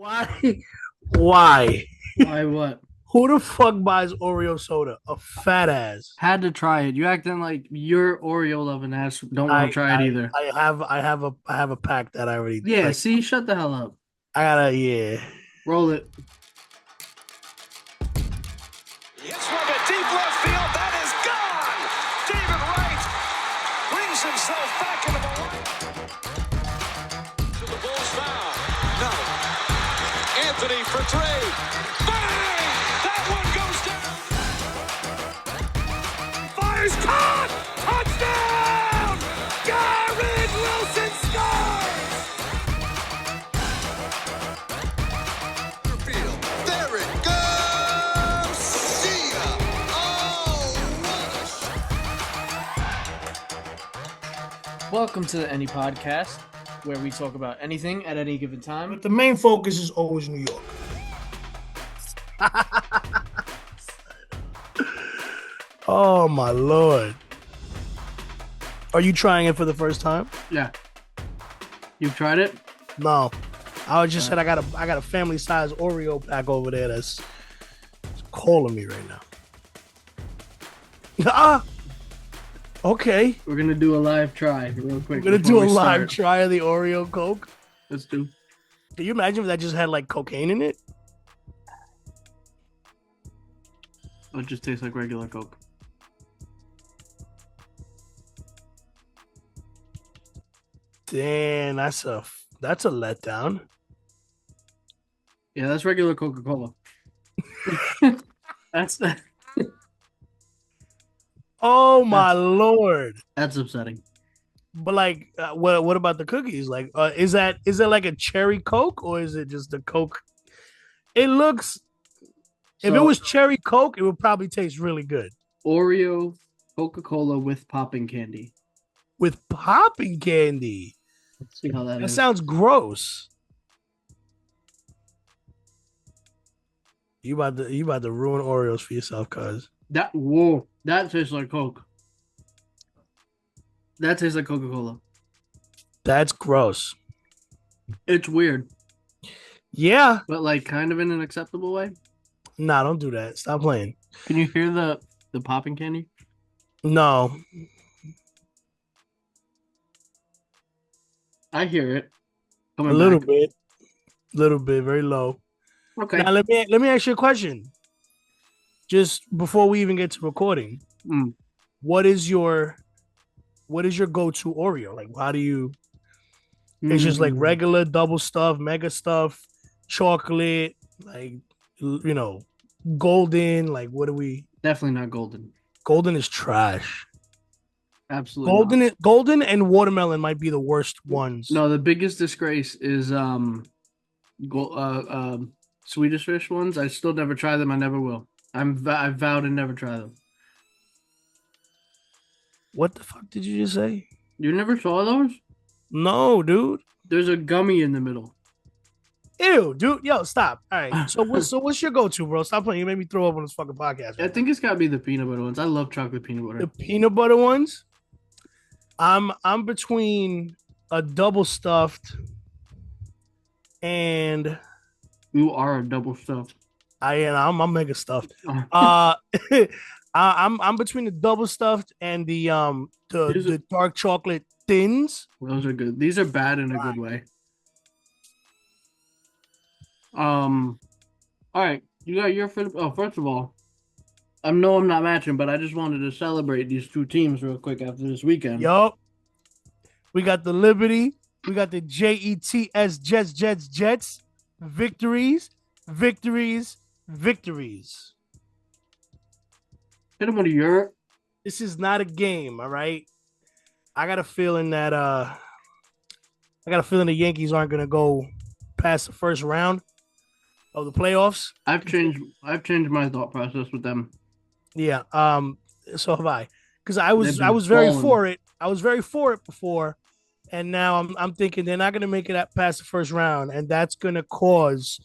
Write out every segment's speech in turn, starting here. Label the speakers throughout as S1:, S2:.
S1: Why? Why?
S2: Why what?
S1: Who the fuck buys Oreo soda? A fat ass.
S2: Had to try it. You acting like your Oreo loving ass don't want
S1: I
S2: to try it
S1: I
S2: either.
S1: I have a pack that I already
S2: Yeah,
S1: like.
S2: see, shut the hell up.
S1: I gotta yeah.
S2: Roll it.
S3: It's from a deep left field. That is gone. David Wright brings himself back into the line. To the Bulls foul. No. Anthony for three. Bang! That one goes down. Fires caught. Touchdown! Garrett Wilson scores.
S4: There it goes! See ya! Oh, what a
S2: Welcome to the Any Podcast, where we talk about anything at any given time.
S1: But the main focus is always New York. Oh my lord. Are you trying it for the first time?
S2: Yeah. You've tried it?
S1: No. I just said I got a family size Oreo pack over there that's calling me right now. Ah. Okay.
S2: We're gonna do a live try real quick.
S1: We're gonna
S2: before
S1: do a
S2: we
S1: live
S2: start.
S1: try of the Oreo Coke.
S2: Let's do.
S1: Can you imagine if that just had like cocaine in it?
S2: It just tastes like regular Coke.
S1: Damn, that's a letdown.
S2: Yeah, that's regular Coca-Cola. That's
S1: Oh my lord!
S2: that's upsetting.
S1: But like, what about the cookies? Like, is it like a cherry Coke or is it just a Coke? It looks. If it
S2: So,
S1: was cherry Coke, it would probably taste really good
S2: Oreo Coca-Cola with popping candy.
S1: with popping candy.
S2: Let's see how that
S1: That
S2: is.
S1: sounds gross. You about to ruin Oreos for yourself, cuz.
S2: That tastes like Coke. That tastes like Coca-Cola.
S1: That's gross.
S2: It's weird,
S1: Yeah.
S2: but like kind of in an acceptable way.
S1: Nah, don't do that. Stop playing.
S2: Can you hear the popping candy?
S1: No.
S2: I hear it.
S1: A
S2: Coming
S1: little
S2: back.
S1: bit, very low.
S2: Okay.
S1: Now let me ask you a question. Just before we even get to recording,
S2: Mm.
S1: what is your go-to Oreo? Like, how do you? It's just like
S2: Mm.
S1: regular double stuff, mega stuff, chocolate, like golden. Like, what do we?
S2: Definitely not golden.
S1: Golden is trash.
S2: Absolutely not.
S1: Golden and watermelon might be the worst ones.
S2: No, the biggest disgrace is Swedish fish ones. I still never try them. I never will. I vow to never try them.
S1: What the fuck did you just say?
S2: You never saw those?
S1: No, dude.
S2: There's a gummy in the middle.
S1: Ew, dude. Yo, stop. All right. So what's your go-to, bro? Stop playing. You made me throw up on this fucking podcast.
S2: I think it's gotta be the peanut butter ones. I love chocolate peanut butter.
S1: The peanut butter ones. I'm between a double stuffed and
S2: You are a double stuffed.
S1: I'm mega stuffed.
S2: Uh,
S1: I'm between the double stuffed and the dark chocolate thins.
S2: Those are good. These are bad in a good way. All right. You got your first of all, I'm not matching, but I just wanted to celebrate these two teams real quick after this weekend.
S1: Yup. We got the Liberty. We got the Jets. Victories.
S2: Hit them with your
S1: This is not a game, all right? I got a feeling the Yankees aren't gonna go past the first round of the playoffs.
S2: I've changed my thought process with them.
S1: Yeah, so have I. Because I was
S2: They've been
S1: very
S2: falling.
S1: for it. I was very for it before, and now I'm thinking they're not gonna make it past the first round, and that's gonna cause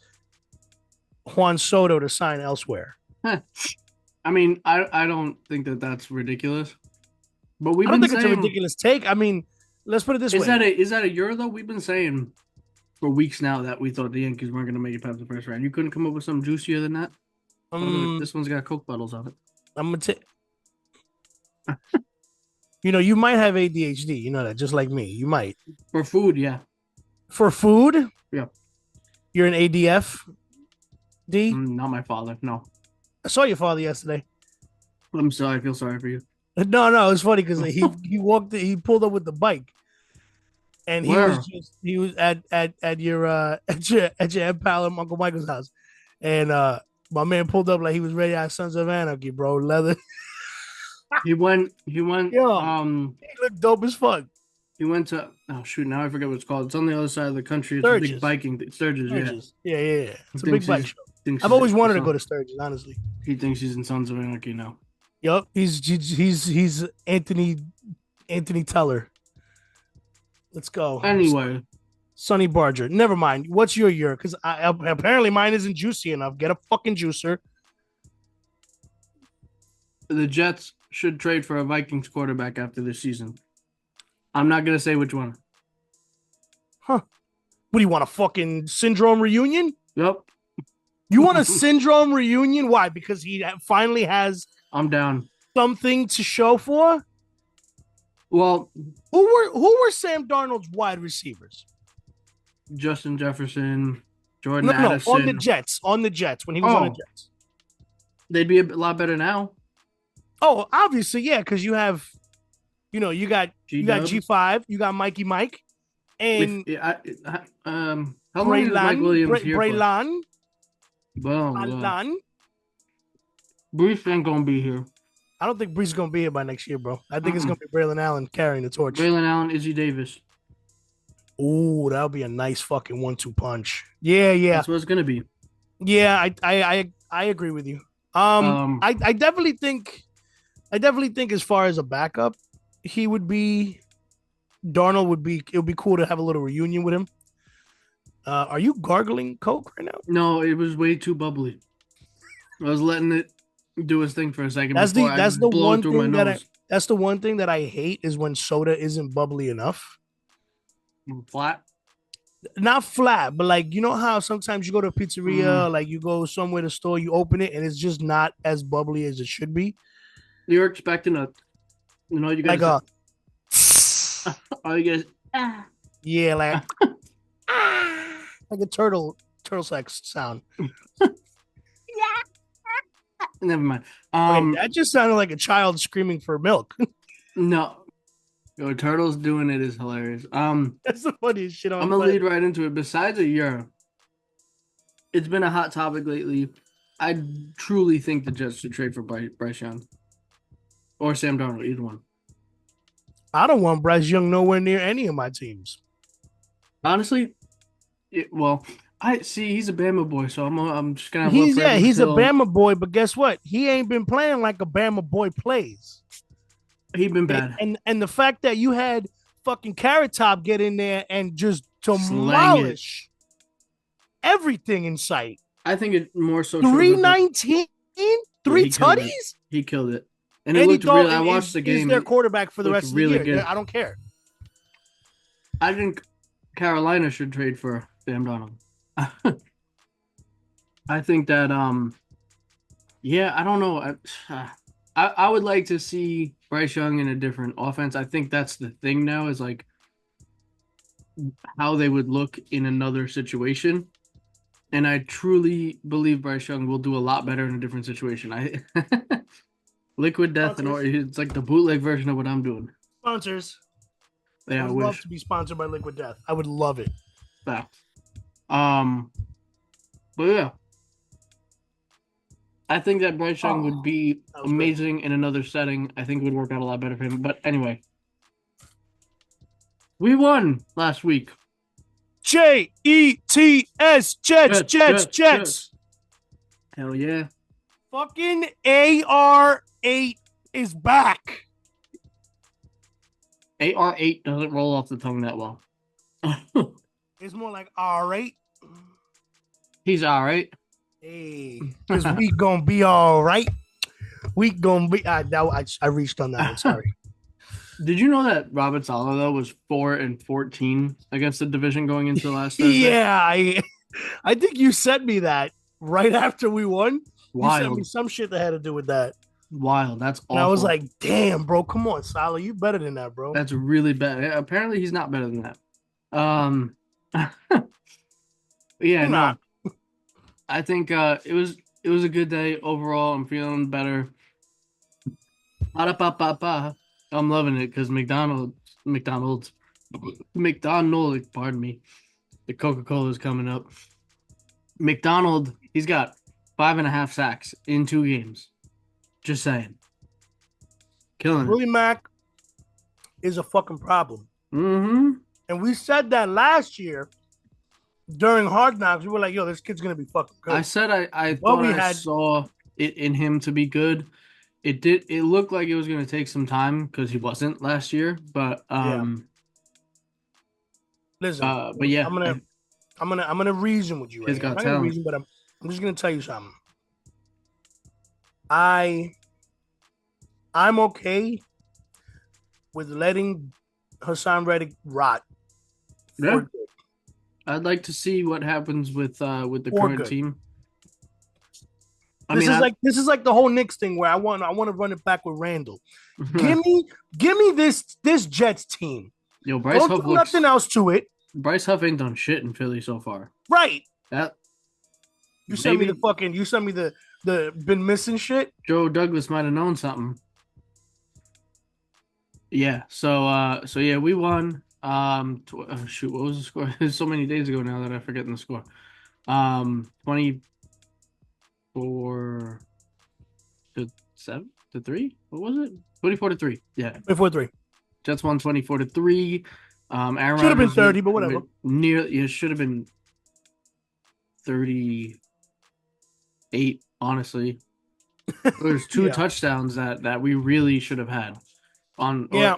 S1: Juan Soto to sign elsewhere.
S2: I mean, I don't think that that's ridiculous. But we've
S1: I don't
S2: been
S1: think
S2: saying
S1: it's a ridiculous take. I mean, let's put it this way.
S2: is that a euro though? We've been saying for weeks now that we thought the Yankees weren't going to make it past the first round. You couldn't come up with something juicier than that? Oh, look, this one's got Coke bottles on it.
S1: I'm gonna take. You might have ADHD. You know that, just like me. You might.
S2: For food, yeah.
S1: For food,
S2: Yeah.
S1: You're an ADF. D.
S2: Not my father, no.
S1: I saw your father yesterday.
S2: I'm sorry, I feel sorry for you.
S1: No, it's funny because he pulled up with the bike, and he was at your Ed Pal and Uncle Michael's house, and my man pulled up like he was ready at Sons of Anarchy, bro. Leather.
S2: He went.
S1: He looked dope as fuck.
S2: He went to. Oh shoot! Now I forget what it's called. It's on the other side of the country. It's
S1: Sturgis.
S2: a big biking thing. Sturgis.
S1: Yeah. It's a big bike show.
S2: Thinks
S1: I've always wanted to go to Sturgis, honestly.
S2: He thinks he's in Sons of Anarchy now.
S1: Yup, he's Anthony Teller. Let's go.
S2: Anyway,
S1: Sonny Barger. Never mind. What's your year? Because apparently mine isn't juicy enough. Get a fucking juicer.
S2: the Jets should trade for a Vikings quarterback after this season. I'm not gonna say which one.
S1: Huh? What do you want, a fucking syndrome reunion?
S2: Yep.
S1: You want a syndrome reunion? Why? Because he finally has.
S2: I'm down.
S1: Something to show for.
S2: Well,
S1: who were Sam Darnold's wide receivers?
S2: Justin Jefferson, Jordan Addison.
S1: On the Jets when he was on the Jets.
S2: They'd be a lot better now.
S1: Oh, obviously, yeah, because you have, you got G5, you got Mikey Mike, and
S2: how long is Mike Williams here
S1: Braylon.
S2: Well, Brees ain't gonna be here.
S1: I don't think Brees is gonna be here by next year, bro. I think it's gonna be Braylon Allen carrying the torch.
S2: Braylon Allen, Izzy Davis.
S1: Ooh, that'll be a nice fucking 1-2 punch. Yeah.
S2: That's what it's gonna be.
S1: Yeah, I agree with you. I definitely think as far as a backup, he would be. Darnold would be. It would be cool to have a little reunion with him. Are you gargling Coke right now?
S2: No, it was way too bubbly. I was letting it do his thing for a second.
S1: That's the one thing that I hate is when soda isn't bubbly enough.
S2: Flat.
S1: Not flat, but like, you know how sometimes you go to a pizzeria, like you go somewhere to store, you open it, and it's just not as bubbly as it should be.
S2: You're expecting you guys
S1: like
S2: you guys.
S1: Yeah, like like a turtle sex sound.
S2: Never mind.
S1: That just sounded like a child screaming for milk.
S2: No. Yo, Turtles doing it is hilarious.
S1: That's the funniest shit.
S2: I'm gonna lead right into it. Besides a year, it's been a hot topic lately. I truly think the Jets should trade for Bryce Young or Sam Darnold, either one.
S1: I don't want Bryce Young nowhere near any of my teams.
S2: Honestly, I see he's a Bama boy, so I'm just gonna.
S1: He's a Bama boy, but guess what? He ain't been playing like a Bama boy plays.
S2: He's been bad,
S1: and the fact that you had fucking Carrot Top get in there and just demolish everything in sight.
S2: I think it more so
S1: 319, 3 tutties.
S2: He killed it, and it looked really. I watched the game.
S1: He's their quarterback for the rest of the year.
S2: Good.
S1: I don't care.
S2: I think Carolina should trade for Sam Darnold. I think that I don't know. I would like to see Bryce Young in a different offense. I think that's the thing now is like how they would look in another situation. And I truly believe Bryce Young will do a lot better in a different situation. Liquid Death and it's like the bootleg version of what I'm doing.
S1: Sponsors.
S2: Yeah,
S1: I would love to be sponsored by Liquid Death. I would love it.
S2: Yeah. But yeah. I think that Bryce Young would be amazing in another setting. I think it would work out a lot better for him. But anyway, we won last week.
S1: Jets, Jets.
S2: Hell yeah.
S1: Fucking AR8 is back.
S2: AR8 doesn't roll off the tongue that well.
S1: It's more like R8.
S2: He's all right.
S1: Hey, because we gonna be all right. We gonna be. I reached on that one. Sorry.
S2: Did you know that Robert Saleh though was 4-14 against the division going into last Thursday?
S1: Yeah, I think you sent me that right after we won. You sent me
S2: Wild,
S1: some shit that had to do with that.
S2: wild. That's awful.
S1: And I was like, damn, bro, come on, Salah. You better than that, bro.
S2: That's really bad. Apparently, he's not better than that. Yeah,
S1: You're
S2: no.
S1: not.
S2: I think it was a good day overall. I'm feeling better. Ba-da-ba-ba-ba. I'm loving it because McDonald's, pardon me, the Coca-Cola is coming up. McDonald, he's got 5.5 sacks in 2 games. Just saying. Killing it.
S1: Willie Mack is a fucking problem.
S2: Mm-hmm.
S1: And we said that last year during Hard Knocks. We were like, yo, this kid's going to be fucking good.
S2: I said I thought I saw it in him to be good. It looked like it was going to take some time because he wasn't last year, but
S1: listen,
S2: but yeah,
S1: I'm gonna reason with you.
S2: He's got
S1: I'm not
S2: talent.
S1: gonna reason, but I'm just gonna tell you something. I'm okay with letting Hassan Reddick rot.
S2: Yeah. I'd like to see what happens with the
S1: For
S2: current
S1: good.
S2: team.
S1: This is like the whole Knicks thing where I want to run it back with Randall. give me this Jets team.
S2: Yo, Bryce
S1: Don't
S2: Huff
S1: do nothing else to it.
S2: Bryce Huff ain't done shit in Philly so far.
S1: Right.
S2: That
S1: You sent me the been missing shit.
S2: Joe Douglas might have known something. Yeah. So yeah, we won. Shoot, what was the score? It's so many days ago now that I forget the score. 24-7 to 3. What was it? 24-3. Yeah.
S1: 24-3.
S2: Jets won 24-3. Aaron
S1: Should have been
S2: Rodgers
S1: 30, but whatever.
S2: It should have been 38. Honestly, there's 2
S1: Yeah.
S2: touchdowns that we really should have had.
S1: Yeah.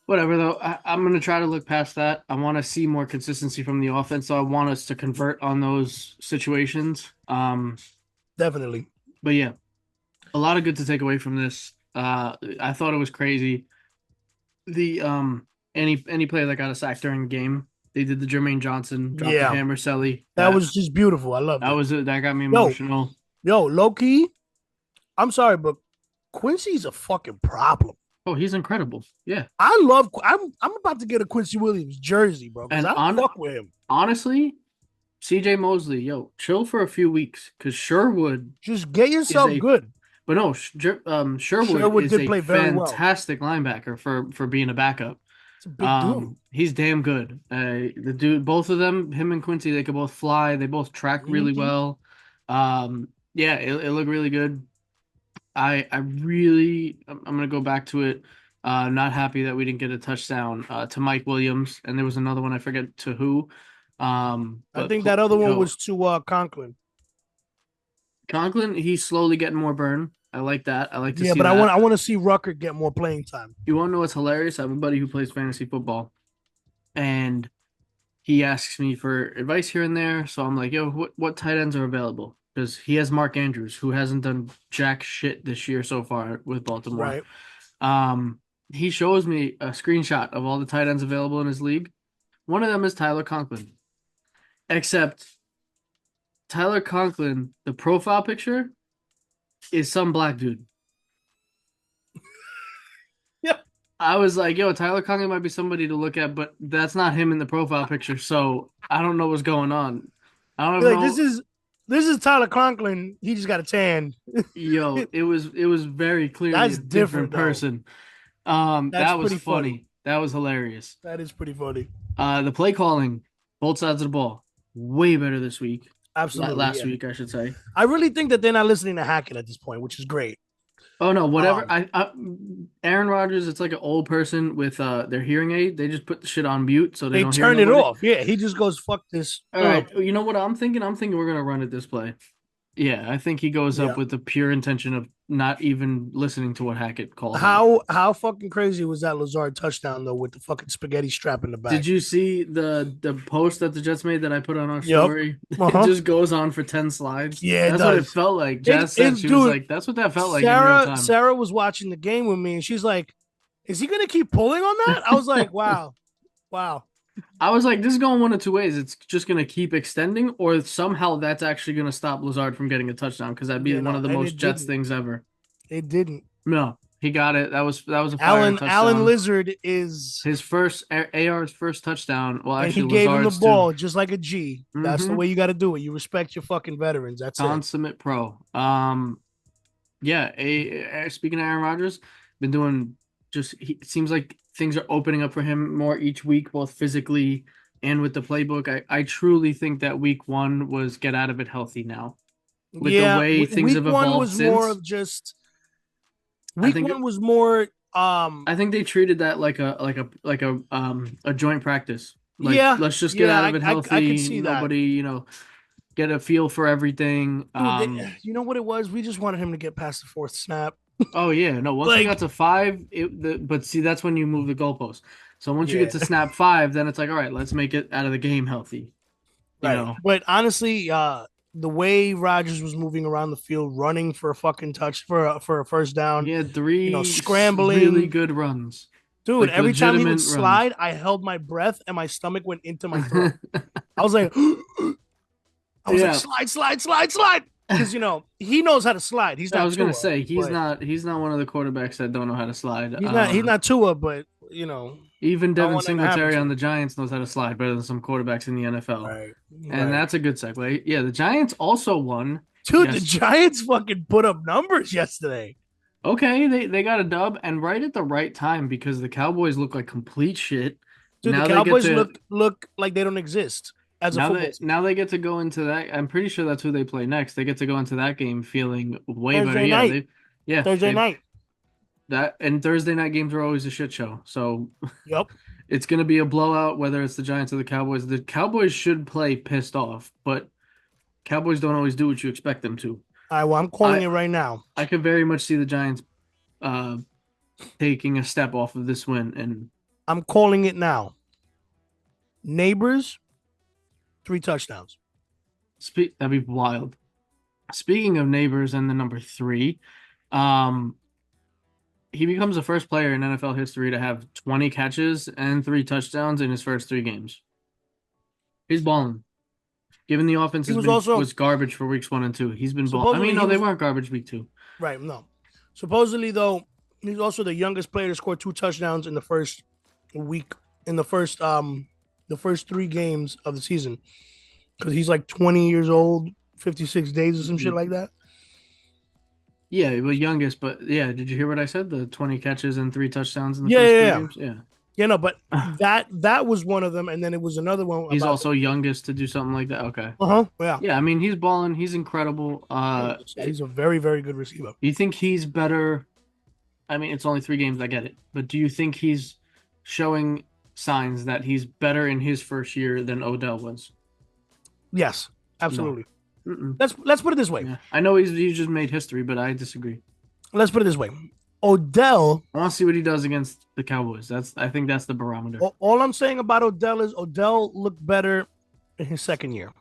S2: Whatever though, I'm gonna try to look past that. I want to see more consistency from the offense, so I want us to convert on those situations.
S1: Definitely.
S2: But yeah, a lot of good to take away from this. I thought it was crazy. The any player that got a sack during the game, they did the Jermaine Johnson drop the hammer Selly.
S1: That was just beautiful. I love
S2: that. That got me emotional.
S1: Yo, low key, I'm sorry, but Quincy's a fucking problem.
S2: Oh, he's incredible. Yeah.
S1: I'm about to get a Quincy Williams jersey, bro. Because I fuck with him.
S2: Honestly, CJ Mosley, yo, chill for a few weeks because Sherwood.
S1: Just get yourself good.
S2: But no, Sherwood is
S1: did
S2: a
S1: play very
S2: fantastic linebacker for being a backup.
S1: It's a big dude.
S2: He's damn good. The dude, both of them, him and Quincy, they could both fly. They both track really well. Yeah, it looked really good. I'm gonna go back to it. Not happy that we didn't get a touchdown to Mike Williams, and there was another one I forget to who.
S1: I think that other one was to Conklin.
S2: Conklin, he's slowly getting more burn. I like that. I like to see
S1: but
S2: that.
S1: I want to see Rucker get more playing time.
S2: You want to know what's hilarious? I have a buddy who plays fantasy football, and he asks me for advice here and there. So I'm like, yo, what tight ends are available? Because he has Mark Andrews, who hasn't done jack shit this year so far with Baltimore.
S1: Right.
S2: He shows me a screenshot of all the tight ends available in his league. One of them is Tyler Conklin. Except Tyler Conklin, the profile picture is some black dude.
S1: Yep.
S2: I was like, yo, Tyler Conklin might be somebody to look at, but that's not him in the profile picture. So I don't know what's going on. I don't know.
S1: This is Tyler Conklin. He just got a tan.
S2: Yo, it was very clearly
S1: That's
S2: a different person. That was funny. That was hilarious.
S1: That is pretty funny.
S2: The play calling, both sides of the ball, way better this week.
S1: Absolutely.
S2: Last week, I should say.
S1: I really think that they're not listening to Hackett at this point, which is great.
S2: Oh no, whatever. Aaron Rodgers, it's like an old person with their hearing aid. They just put the shit on mute so they don't
S1: turn
S2: hear
S1: it off. Yeah, he just goes, fuck this.
S2: All right, you know what I'm thinking? I'm thinking we're gonna run it this play. Yeah, I think he goes up with the pure intention of not even listening to what Hackett calls.
S1: How fucking crazy was that Lazard touchdown though with the fucking spaghetti strap in the back?
S2: Did you see the post that the Jets made that I put on our story? It just goes on for 10 slides.
S1: Yeah,
S2: that's what it felt like. Jazz said she was like, that's what that felt like in real time.
S1: Sarah was watching the game with me and she's like, is he gonna keep pulling on that? I was like, wow.
S2: I was like, this is going one of two ways. It's just going to keep extending, or somehow that's actually going to stop Lazard from getting a touchdown, because that'd be one of the most Jets things ever.
S1: It didn't.
S2: No, he got it. That was a fire touchdown.
S1: Alan Lizard is
S2: his first AR's first touchdown. Well, actually,
S1: and he gave
S2: Lazard's
S1: him the ball just like a G. That's the
S2: Mhm.
S1: way you got to do it. You respect your fucking veterans. That's
S2: consummate pro. Yeah. Speaking of Aaron Rodgers, been doing it seems like things are opening up for him more each week, both physically and with the playbook. I truly think that week 1 was get out of it healthy now. With the way things have evolved
S1: was
S2: since.
S1: More of just week 1 was more
S2: I think they treated that like a joint practice. Like,
S1: yeah,
S2: let's just get out of it healthy.
S1: I can see
S2: Nobody, get a feel for everything.
S1: Dude, you know what it was? We just wanted him to get past the 4th snap.
S2: Oh yeah, no. Once we got to 5, but see, that's when you move the goalpost. So once you get to snap 5, then it's like, all right, let's make it out of the game healthy. You know.
S1: But honestly, the way Rodgers was moving around the field, running for a fucking touch for a first down,
S2: he had 3
S1: scrambling,
S2: really good runs.
S1: Dude, like every time he would slide, I held my breath and my stomach went into my throat. I was like, like, slide. Because he knows how to slide. He's not.
S2: I was gonna say he's not one of the quarterbacks that don't know how to slide.
S1: He's not Tua, but
S2: even Devin Singletary on the Giants knows how to slide better than some quarterbacks in the NFL. Right. And that's a good segue. Yeah, the Giants also won.
S1: Dude, the Giants fucking put up numbers yesterday.
S2: Okay, they got a dub, and right at the right time, because the Cowboys look like complete shit.
S1: Dude, now the Cowboys look like they don't exist.
S2: Now they get to go into that. I'm pretty sure that's who they play next. They get to go into that game feeling way
S1: Thursday
S2: better.
S1: Night. Thursday night.
S2: And Thursday night games are always a shit show. So
S1: yep,
S2: it's gonna be a blowout whether it's the Giants or the Cowboys. The Cowboys should play pissed off, but Cowboys don't always do what you expect them to.
S1: All right, well, I'm calling it right now.
S2: I could very much see the Giants taking a step off of this win, and
S1: I'm calling it now. Neighbors. 3 touchdowns.
S2: That'd be wild. Speaking of Neighbors and the number 3, he becomes the first player in NFL history to have 20 catches and 3 touchdowns in his first 3 games. He's balling. Given the offense was garbage for weeks 1 and 2, he's been balling. I mean, no, they weren't garbage week 2.
S1: Right, no. Supposedly, though, he's also the youngest player to score 2 touchdowns in the first week, in the first 3 games of the season, because he's like 20 years old, 56 days or some shit like that.
S2: Yeah, he was youngest, but yeah, did you hear what I said? The 20 catches and 3 touchdowns in the first 3 games?
S1: Yeah, no, but that was one of them, and then it was another one.
S2: He's also youngest to do something like that. Okay.
S1: Yeah.
S2: Yeah, I mean, he's balling. He's incredible.
S1: He's a very, very good receiver.
S2: Do you think he's better? I mean, it's only 3 games. I get it, but do you think he's showing signs that he's better in his first year than Odell was?
S1: Yes, absolutely. No. Let's put it this way.
S2: Yeah. I know he's just made history, but I disagree.
S1: Let's put it this way. Odell.
S2: I want to see what he does against the Cowboys. I think that's the barometer.
S1: All I'm saying about Odell is Odell looked better in his second year.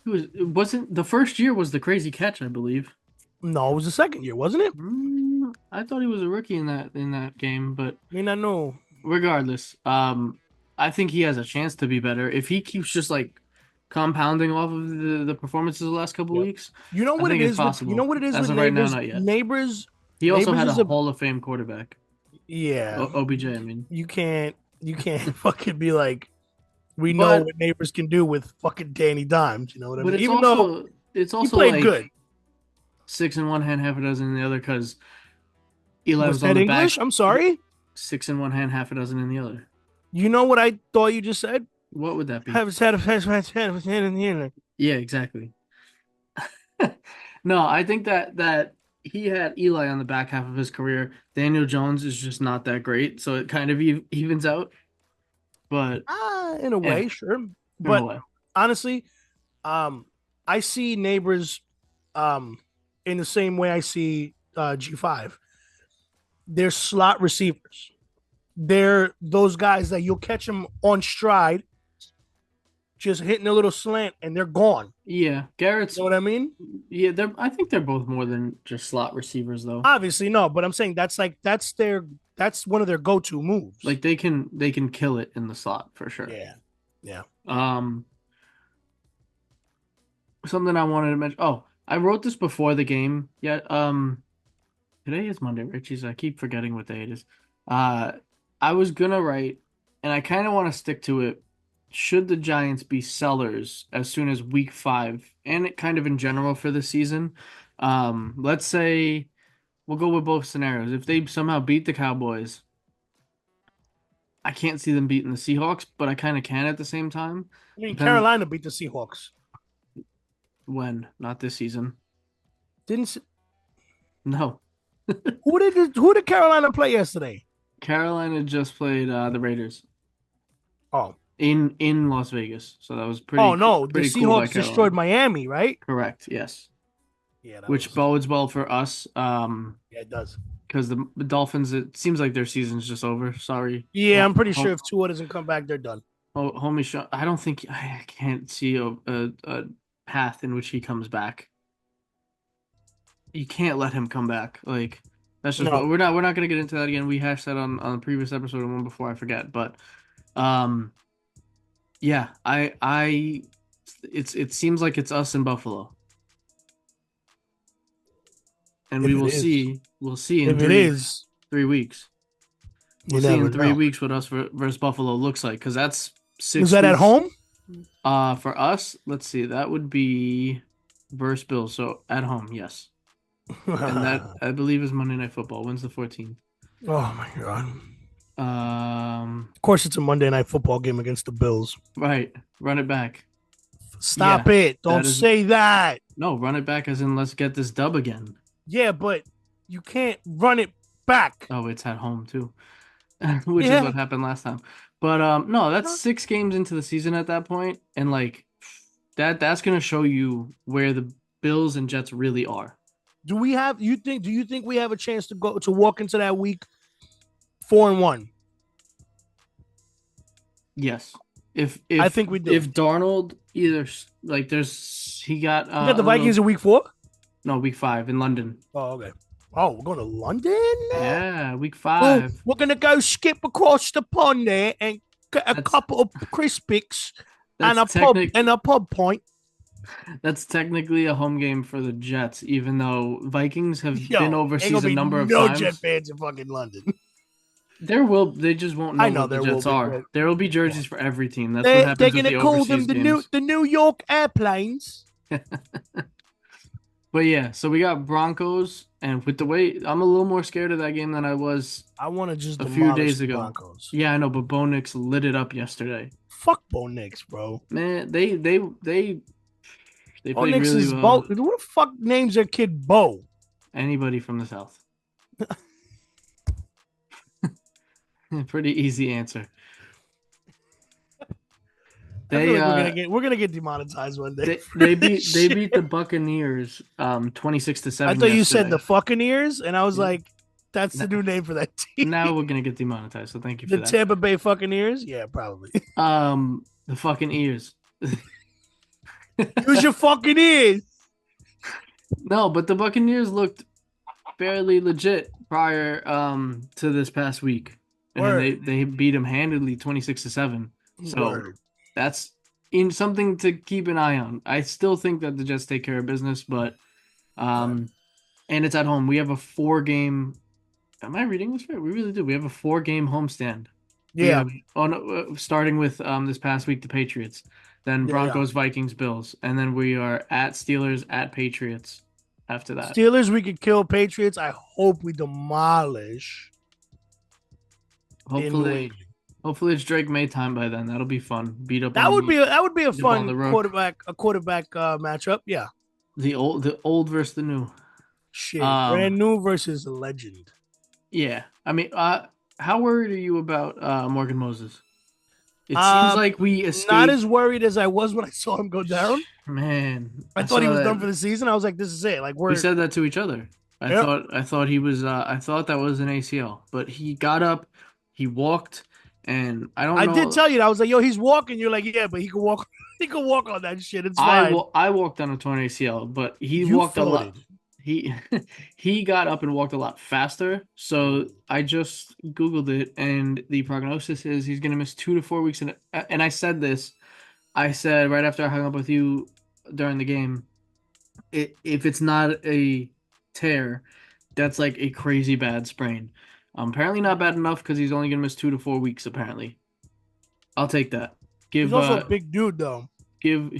S2: It wasn't the first year was the crazy catch, I believe.
S1: No, it was the second year, wasn't it?
S2: I thought he was a rookie in that game, but
S1: I mean, I know.
S2: Regardless, I think he has a chance to be better if he keeps just like compounding off of the performances of the last couple weeks.
S1: You know what it is? You know what it is with Neighbors?
S2: Right now, not yet.
S1: Neighbors.
S2: He also had a Hall of Fame quarterback.
S1: Yeah,
S2: OBJ. I mean,
S1: you can't fucking be like, we know what Neighbors can do with fucking Danny Dimes. You know what I mean? Even though
S2: it's also
S1: he played
S2: like
S1: good.
S2: 6 in one hand, half a dozen in the other, because Eli was
S1: on
S2: the
S1: English?
S2: back.
S1: I'm sorry.
S2: 6 in one hand, half a dozen in the other.
S1: You know what I thought you just said?
S2: What would that be?
S1: Have his head in the other.
S2: Yeah, exactly. No, I think that he had Eli on the back half of his career. Daniel Jones is just not that great, so it kind of evens out. But
S1: in a way, sure. But honestly, I see Neighbors in the same way I see G5. They're slot receivers. They're those guys that you'll catch them on stride, just hitting a little slant and they're gone.
S2: Yeah, Garrett's.
S1: You know what I mean?
S2: Yeah, I think they're both more than just slot receivers, though.
S1: Obviously, no, but I'm saying that's one of their go-to moves.
S2: Like they can kill it in the slot for sure.
S1: Yeah.
S2: Something I wanted to mention. Oh, I wrote this before the game. Yeah. Today is Monday, right? Jeez, I keep forgetting what day it is. I was gonna write, and I kind of want to stick to it. Should the Giants be sellers as soon as week 5, and it kind of in general for the season? Let's say we'll go with both scenarios. If they somehow beat the Cowboys, I can't see them beating the Seahawks, but I kind of can at the same time.
S1: I mean, Carolina beat the Seahawks.
S2: When? Not this season. No.
S1: Who did Carolina play yesterday?
S2: Carolina just played the Raiders.
S1: Oh.
S2: In Las Vegas. So that was pretty.
S1: Oh no,
S2: pretty
S1: the Seahawks destroyed Miami, right?
S2: Correct, yes.
S1: Yeah.
S2: Which bodes well for us.
S1: Yeah, it does.
S2: Because the Dolphins, it seems like their season's just over. Sorry.
S1: Yeah, I'm pretty sure if Tua doesn't come back, they're done.
S2: Homie Sean, I can't see a path in which he comes back. You can't let him come back. Like that's just we're not gonna get into that again. We hashed that on the previous episode and one before I forget. But yeah, it seems like it's us in Buffalo. And we will see. We'll see in 3 weeks. We'll see in 3 weeks what us versus Buffalo looks like, because that's 6
S1: Is that
S2: weeks.
S1: at home?
S2: For us, let's see. That would be versus Bills. So at home, yes. And that I believe is Monday Night Football. When's the 14th?
S1: Oh my god. Of course, it's a Monday Night Football game against the Bills.
S2: Right. Run it back.
S1: Stop it! Don't say that.
S2: No, run it back as in let's get this dub again.
S1: Yeah, but you can't run it back.
S2: Oh, it's at home too, which is what happened last time. But no, that's 6 games into the season at that point, and like that's gonna show you where the Bills and Jets really are.
S1: Do you think we have a chance to walk into that week 4-1?
S2: Yes. If
S1: I think we do.
S2: If Darnold he got
S1: the Vikings in week 4?
S2: No, week 5 in London.
S1: Oh, okay. Oh, we're going to London?
S2: Yeah, week 5.
S1: Oh, we're going to go skip across the pond there and get a couple of Crispix and a pub point.
S2: That's technically a home game for the Jets, even though Vikings have been overseas a number of times.
S1: No Jet fans in fucking London.
S2: They just won't know what the Jets are. There will be jerseys for every team. That's what happens.
S1: They're
S2: going to
S1: call them the New York Airplanes.
S2: But yeah, so we got Broncos, and with the way I'm a little more scared of that game than I was.
S1: I want to just
S2: a few days ago.
S1: Broncos.
S2: Yeah, I know, but Bo Nix lit it up yesterday.
S1: Fuck Bo Nix, bro.
S2: Man, they played
S1: Bo Nix
S2: really well.
S1: Who the fuck names their kid Bo?
S2: Anybody from the South. Pretty easy answer.
S1: We're gonna get demonetized one day.
S2: They beat the Buccaneers 26-7.
S1: I thought you said the Buccaneers, and I was like, that's the new name for that team.
S2: Now we're gonna get demonetized, so thank you for that.
S1: The Tampa Bay Buccaneers? Yeah, probably.
S2: The fucking ears.
S1: Use your fucking ears.
S2: No, but the Buccaneers looked fairly legit prior to this past week. And they beat them handedly 26-7. So that's something to keep an eye on. I still think that the Jets take care of business, but and it's at home. We have a 4-game. Am I reading this right? We really do. We have a 4-game homestand.
S1: Yeah.
S2: Starting with this past week, the Patriots, then Broncos, Vikings, Bills, and then we are at Steelers, at Patriots. After that,
S1: Steelers, we could kill. Patriots, I hope we demolish.
S2: Hopefully it's Drake May time by then. That'll be fun. Beat up.
S1: That would be a fun quarterback matchup. Yeah.
S2: The old versus the new.
S1: Shit, brand new versus a legend.
S2: Yeah, I mean, how worried are you about Morgan Moses? It seems like we escaped.
S1: Not as worried as I was when I saw him go down.
S2: Man,
S1: I thought he was done for the season. I was like, this is it. Like
S2: we said that to each other. I thought he was. I thought that was an ACL, but he got up, he walked, And I don't
S1: I
S2: know.
S1: did tell you that. I was like, yo, he's walking. You're like, yeah, but he can walk. He can walk on that shit. It's fine.
S2: I walked on a torn ACL, but he
S1: You
S2: walked a lot.
S1: floated.
S2: He he got up and walked a lot faster. So I just Googled it, and the prognosis is he's gonna miss 2 to 4 weeks. And I said this. I said right after I hung up with you during the game, if it's not a tear, that's like a crazy bad sprain. Apparently not bad enough because he's only gonna miss 2 to 4 weeks. Apparently, I'll take that.
S1: He's also a big dude, though.
S2: He's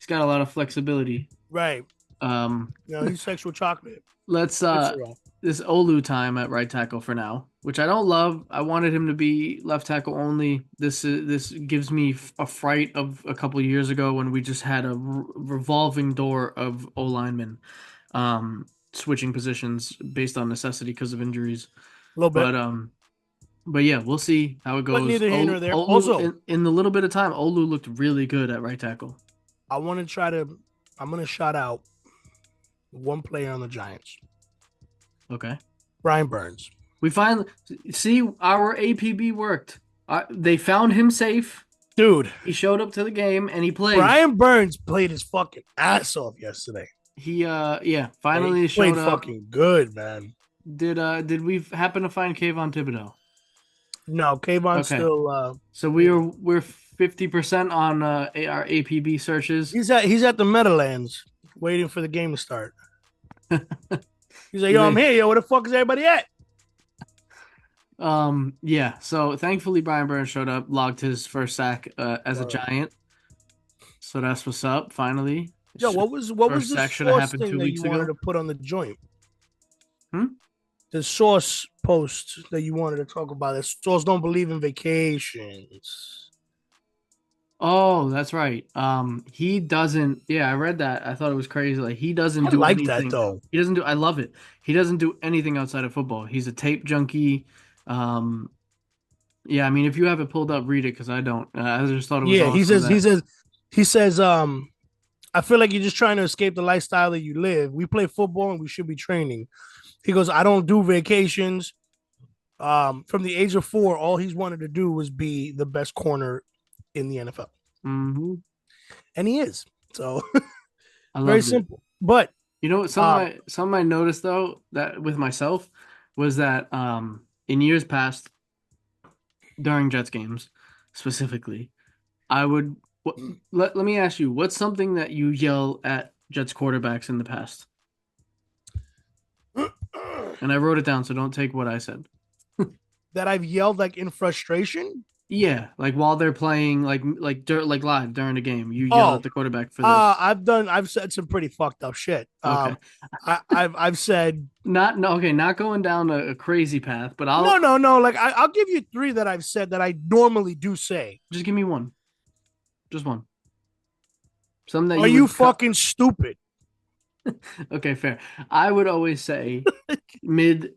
S2: got a lot of flexibility.
S1: Right. He's sexual chocolate.
S2: Let's this Olu time at right tackle for now, which I don't love. I wanted him to be left tackle only. This gives me a fright of a couple years ago when we just had a revolving door of O linemen, switching positions based on necessity because of injuries.
S1: A little bit.
S2: But yeah, we'll see how it goes.
S1: But neither here nor there.
S2: Olu,
S1: Also,
S2: in the little bit of time, Olu looked really good at right tackle.
S1: I'm going to shout out one player on the Giants.
S2: Okay.
S1: Brian Burns.
S2: We finally see our APB worked. They found him safe.
S1: Dude.
S2: He showed up to the game and he played.
S1: Brian Burns played his fucking ass off yesterday.
S2: He finally showed up.
S1: Fucking good, man.
S2: Did we happen to find Kayvon Thibodeau?
S1: No, Kayvon's still
S2: So we're 50% on our APB searches.
S1: He's at the Meadowlands waiting for the game to start. He's like, yo, I'm here, yo. Where the fuck is everybody at?
S2: Yeah. So thankfully, Brian Burns showed up, logged his first sack as a Giant. So that's what's up. Finally,
S1: yo, what was the sauce thing that you wanted to put on the joint? The sauce post that you wanted to talk about. The sauce don't believe in vacations.
S2: Oh, that's right. He doesn't. Yeah, I read that. I thought it was crazy. Like he doesn't
S1: I
S2: do
S1: like
S2: anything.
S1: that though.
S2: He doesn't do. I love it. He doesn't do anything outside of football. He's a tape junkie. Yeah. I mean, if you have it pulled up, read it because I don't. I just thought it was.
S1: Yeah,
S2: awesome
S1: he says. I feel like you're just trying to escape the lifestyle that you live. We play football and we should be training. He goes, I don't do vacations. From the age of 4, all he's wanted to do was be the best corner in the NFL.
S2: Mm-hmm.
S1: And he is. So
S2: very
S1: simple. But
S2: you know what? Something I noticed though that with myself was that in years past, during Jets games specifically, I would let me ask you, what's something that you yell at Jets quarterbacks in the past? And I wrote it down, so don't take what I said.
S1: That I've yelled like in frustration?
S2: Yeah, like while they're playing, like live during the game, you yell at the quarterback for this.
S1: I've said some pretty fucked up shit.
S2: Okay.
S1: I've said
S2: not going down a crazy path, but
S1: no. Like I'll give you 3 that I've said that I normally do say.
S2: Just give me one, just one. Something that
S1: are you fucking stupid?
S2: Okay, fair. I would always say mid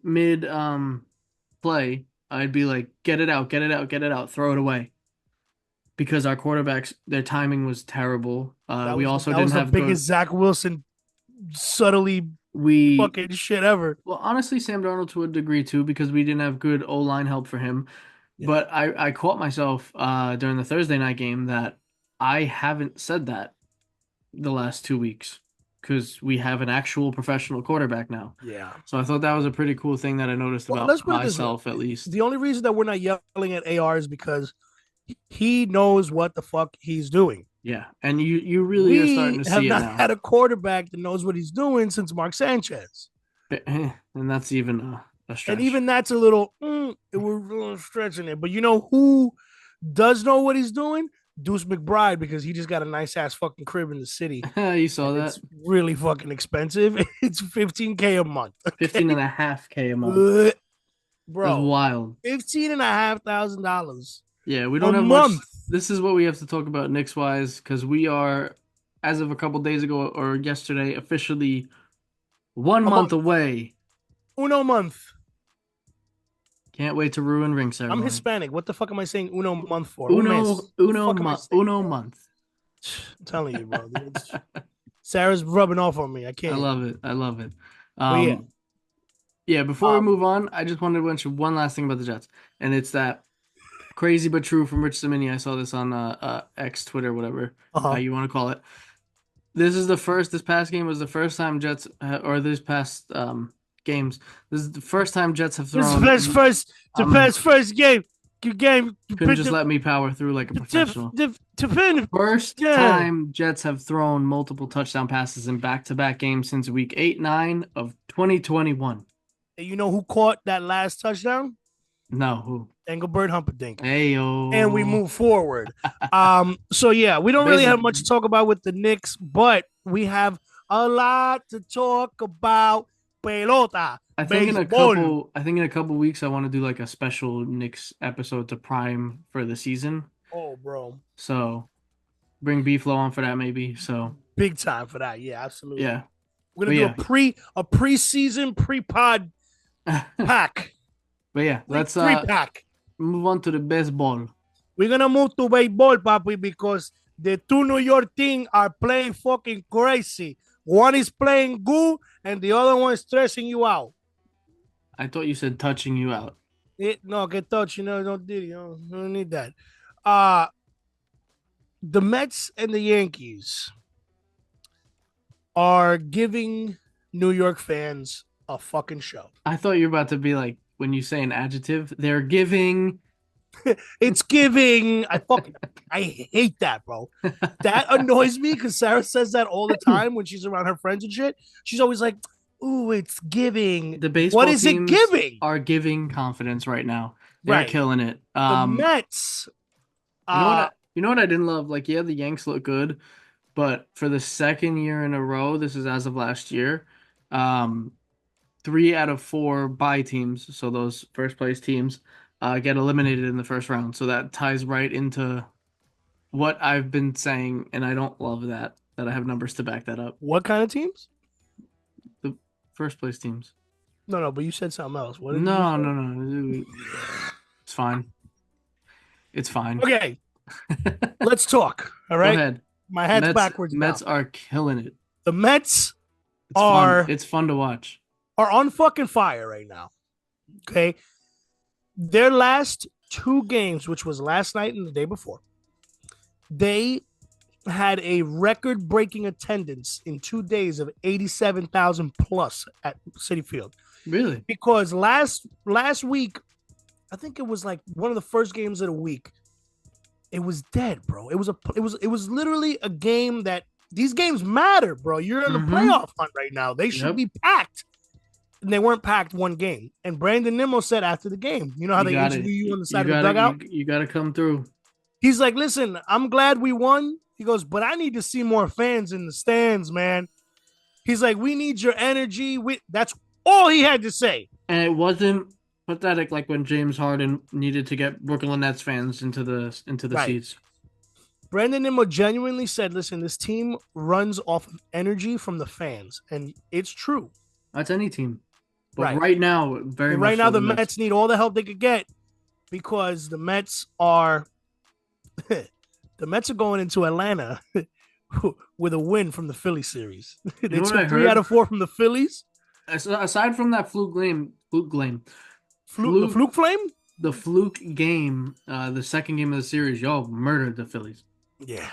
S2: play, I'd be like, get it out, throw it away. Because our quarterbacks, their timing was terrible. We also didn't have
S1: the biggest Zach Wilson subtly fucking shit ever.
S2: Well, honestly, Sam Darnold to a degree too, because we didn't have good O-line help for him. Yeah. But I caught myself during the Thursday night game that I haven't said that the last 2 weeks. Because we have an actual professional quarterback now.
S1: Yeah.
S2: So I thought that was a pretty cool thing that I noticed about myself, at least.
S1: The only reason that we're not yelling at AR is because he knows what the fuck he's doing.
S2: Yeah. And you really are starting to see it now. We have not
S1: had a quarterback that knows what he's doing since Mark Sanchez.
S2: And that's even a stretch.
S1: And even that's a little, we're stretching it. But you know who does know what he's doing? Deuce McBride, because he just got a nice ass fucking crib in the city.
S2: You saw that?
S1: It's really fucking expensive. It's $15,000 a month.
S2: Okay? $15,500 a month.
S1: Bro.
S2: That's wild.
S1: $15,500.
S2: Yeah, we don't have much. This is what we have to talk about Knicks wise, because we are, as of a couple days ago or yesterday, officially 1 month away.
S1: Uno month.
S2: Can't wait to ruin ring ceremony.
S1: I'm Hispanic. What the fuck am I saying uno month for?
S2: Uno month.
S1: I'm telling you, bro. Sarah's rubbing off on me. I can't.
S2: I love it. Yeah, before we move on, I just wanted to mention one last thing about the Jets. And it's that Crazy but true from Rich Simini. I saw this on X, Twitter, whatever you want to call it. This past game was the first time Jets, or this past games, this is the first time Jets have thrown.
S1: This is the first game.
S2: Couldn't just let me power through like a professional. First time Jets have thrown multiple touchdown passes in back-to-back games since week 8-9 of 2021.
S1: You know who caught that last touchdown?
S2: No, who?
S1: Engelbert Humperdinck.
S2: Ayo.
S1: And we move forward. So yeah, we don't really have much to talk about with the Knicks, but we have a lot to talk about. Pelota.
S2: I think in a couple weeks I want to do like a special Knicks episode to prime for the season.
S1: Oh, bro.
S2: So bring B-Flow on for that maybe. So
S1: big time for that. Yeah, absolutely.
S2: Yeah.
S1: We're gonna do a preseason pre-pod pack.
S2: But yeah, let's
S1: pack.
S2: Move on to the baseball.
S1: We're gonna move to baseball, papi, because the two New York teams are playing fucking crazy. One is playing good, and the other one is stressing you out.
S2: I thought you said touching you out.
S1: No, get touched. Don't do it. You don't need that. The Mets and the Yankees are giving New York fans a fucking show.
S2: I thought you were about to be like, when you say an adjective, they're giving.
S1: It's giving. I hate that, bro. That annoys me because Sarah says that all the time when she's around her friends and shit. She's always like, "Ooh, it's giving."
S2: The baseball
S1: what is it giving?
S2: Are giving confidence right now. They're killing it.
S1: The Mets.
S2: You know what I didn't love? Like, yeah, the Yanks look good, but for the second year in a row, this is as of last year, 3 out of 4 bye teams, so those first place teams, get eliminated in the first round. So that ties right into what I've been saying, and I don't love that I have numbers to back that up.
S1: What kind of teams?
S2: The first place teams.
S1: No, but you said something else. What?
S2: No. It's fine. It's fine.
S1: Okay. Let's talk. All right.
S2: Go ahead.
S1: My head's backwards.
S2: Mets are killing it.
S1: The Mets
S2: it's fun to watch.
S1: Are on fucking fire right now. Okay. Their last 2 games, which was last night and the day before, they had a record-breaking attendance in 2 days of 87,000 plus at Citi Field.
S2: Really?
S1: Because last week, I think it was like one of the first games of the week. It was dead, bro. It was literally a game that these games matter, bro. You're in the playoff hunt right now. They should be packed. And they weren't packed one game. And Brandon Nimmo said after the game, you know how they interview you on the side of the dugout?
S2: You got to come through.
S1: He's like, listen, I'm glad we won. He goes, but I need to see more fans in the stands, man. He's like, we need your energy. That's all he had to say.
S2: And it wasn't pathetic like when James Harden needed to get Brooklyn Nets fans into the seats.
S1: Brandon Nimmo genuinely said, listen, this team runs off of energy from the fans. And it's true.
S2: That's any team. But right now,
S1: the Mets need all the help they could get because the Mets are going into Atlanta with a win from the Philly series. They took 3 out of 4 from the Phillies.
S2: Aside from that fluke game,
S1: the fluke flame,
S2: the fluke game, the second game of the series, y'all murdered the Phillies.
S1: Yeah.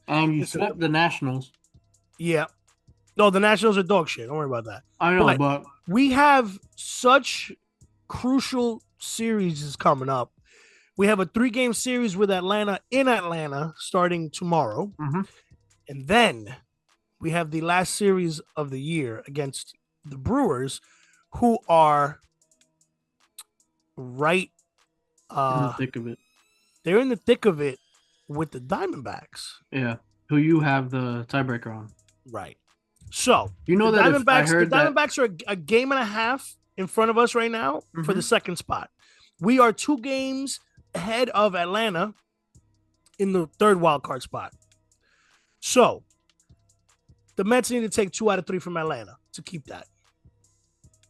S2: You swept the Nationals.
S1: Yeah. No, the Nationals are dog shit. Don't worry about that.
S2: I know, but
S1: we have such crucial series coming up. We have a 3-game series with Atlanta in Atlanta starting tomorrow. And then we have the last series of the year against the Brewers, who are right
S2: in the thick of it.
S1: They're in the thick of it with the Diamondbacks.
S2: Yeah, who you have the tiebreaker on.
S1: Right. So,
S2: you know that
S1: the Diamondbacks are a game and a half in front of us right now for the second spot. We are 2 games ahead of Atlanta in the 3rd wild card spot. So, the Mets need to take 2 out of 3 from Atlanta to keep that.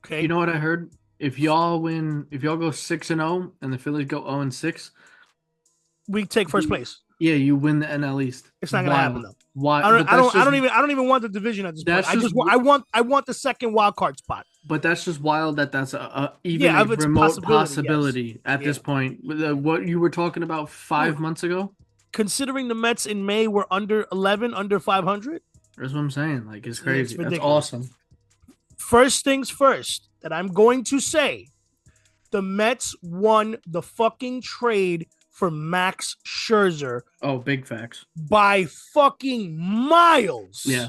S1: Okay.
S2: You know what I heard? If y'all go 6-0 and the Phillies go 0-6,
S1: we take first place.
S2: Yeah, you win the NL East.
S1: It's not gonna happen though.
S2: Why?
S1: I don't even want the division at this point. I want the second wild card spot.
S2: But that's just wild that's even
S1: Yeah,
S2: a
S1: if it's
S2: remote
S1: possibility, yes.
S2: at this point. What you were talking about 5 months ago?
S1: Considering the Mets in May were under 11, under 500.
S2: That's what I'm saying. Like, it's crazy.
S1: It's
S2: That's awesome.
S1: First things first, that I'm going to say, the Mets won the fucking trade for Max Scherzer.
S2: Oh, big facts.
S1: By fucking miles.
S2: Yeah.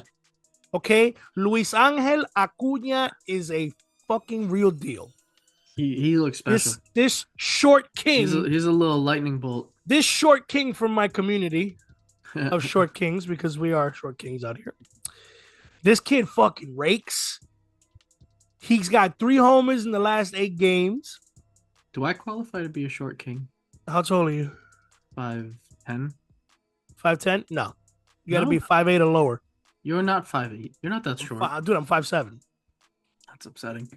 S1: Okay? Luis Angel Acuna is a fucking real deal.
S2: He looks special.
S1: This short king.
S2: He's a little lightning bolt.
S1: This short king from my community of short kings, because we are short kings out here. This kid fucking rakes. He's got 3 homers in the last 8 games.
S2: Do I qualify to be a short king?
S1: How tall are you?
S2: 5'10".
S1: 5'10"? No. You got to be 5'8" or lower.
S2: You're not 5'8". You're not that short.
S1: Dude, I'm 5'7".
S2: That's upsetting.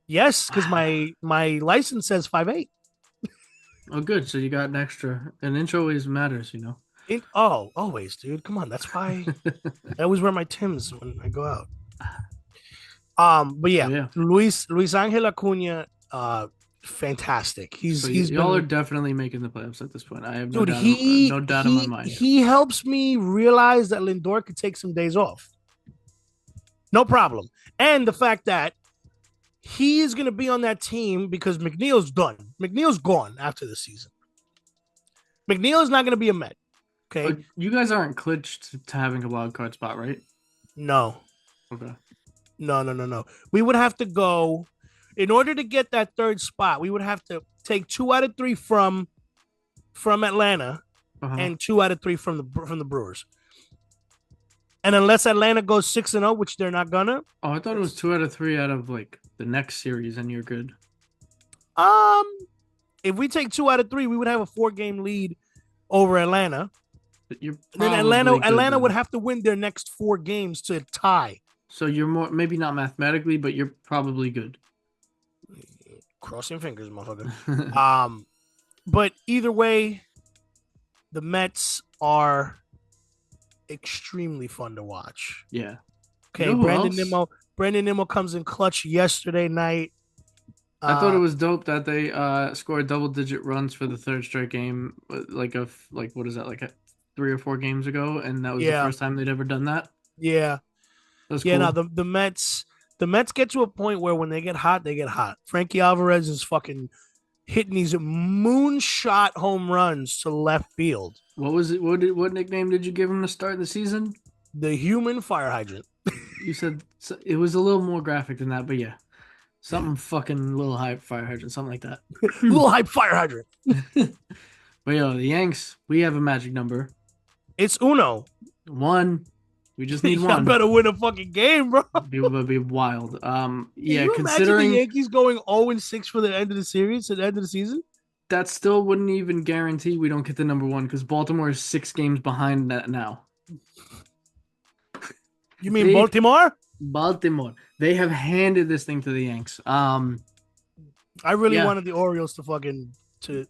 S1: Yes, because my license says 5'8".
S2: Oh, good. So you got an inch always matters, you know.
S1: Always, dude. Come on. That's why I always wear my Timbs when I go out. But yeah. Luis Angel Acuna, fantastic.
S2: Y'all are definitely making the playoffs at this point. I have no doubt in my mind.
S1: He helps me realize that Lindor could take some days off. No problem. And the fact that he is going to be on that team because McNeil's done. McNeil's gone after the season. McNeil is not going to be a Met. Okay.
S2: But you guys aren't clinched to having a wild card spot, right?
S1: No.
S2: Okay.
S1: No. We would have to go, in order to get that third spot, we would have to take 2 out of 3 from Atlanta and 2 out of 3 from the Brewers. And unless Atlanta goes 6-0, which they're not gonna.
S2: Oh, I thought it was 2 out of 3 out of like the next series, and you're good.
S1: If we take 2 out of 3, we would have a 4-game lead over Atlanta.
S2: And
S1: then Atlanta would have to win their next 4 games to tie.
S2: So you're maybe not mathematically, but you're probably good.
S1: Crossing fingers, motherfucker. But either way, the Mets are extremely fun to watch.
S2: Yeah.
S1: Okay, you know Brandon Nimmo comes in clutch yesterday night.
S2: I thought it was dope that they scored double-digit runs for the 3rd straight game, like 3 or 4 games ago, and that was the first time they'd ever done that.
S1: Yeah.
S2: That's cool.
S1: No, the Mets get to a point where when they get hot, they get hot. Frankie Alvarez is fucking hitting these moonshot home runs to left field.
S2: What was it? What nickname did you give him to start the season?
S1: The human fire hydrant.
S2: You said it was a little more graphic than that, but yeah. Something fucking little hype fire hydrant, something like that.
S1: Little hype fire hydrant.
S2: But yo, the Yanks, we have a magic number.
S1: It's uno.
S2: 1. We just need 1.
S1: I better win a fucking game, bro.
S2: It would be wild. Yeah,
S1: Can you
S2: considering
S1: the Yankees going 0-6 for the end of the series, at the end of the season,
S2: that still wouldn't even guarantee we don't get the number 1 because Baltimore is 6 games behind that now.
S1: You mean Baltimore?
S2: Baltimore. They have handed this thing to the Yanks. I
S1: really wanted the Orioles to fucking to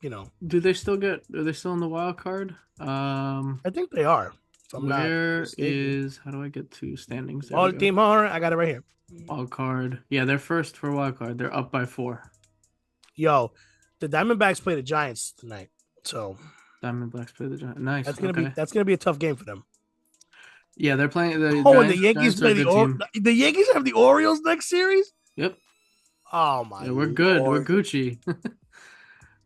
S1: you know.
S2: Are they still in the wild card?
S1: I think they are.
S2: Where is, how do I get to standings?
S1: Baltimore, I got it right here.
S2: Wild card. Yeah, they're first for wild card. They're up by 4.
S1: Yo, the Diamondbacks play the Giants tonight. So
S2: Diamondbacks play the Giants. Nice.
S1: That's gonna be a tough game for them.
S2: Yeah, they're playing the
S1: and the Yankees play the Yankees have the Orioles next series?
S2: Yep.
S1: Oh my
S2: we're good.
S1: Lord.
S2: We're Gucci.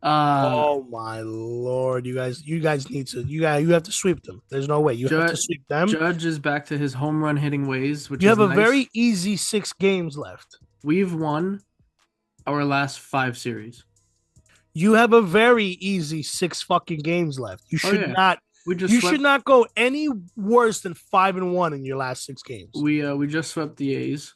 S1: Oh my Lord. You guys you have to sweep them. There's no way. You have to sweep them.
S2: Judge is back to his home run hitting ways, which
S1: you have
S2: nice.
S1: A very easy 6 games left.
S2: We've won our last 5 series.
S1: You have a very easy 6 fucking games left. You should not. Should not go any worse than 5-1 in your last 6 games.
S2: We just swept the A's.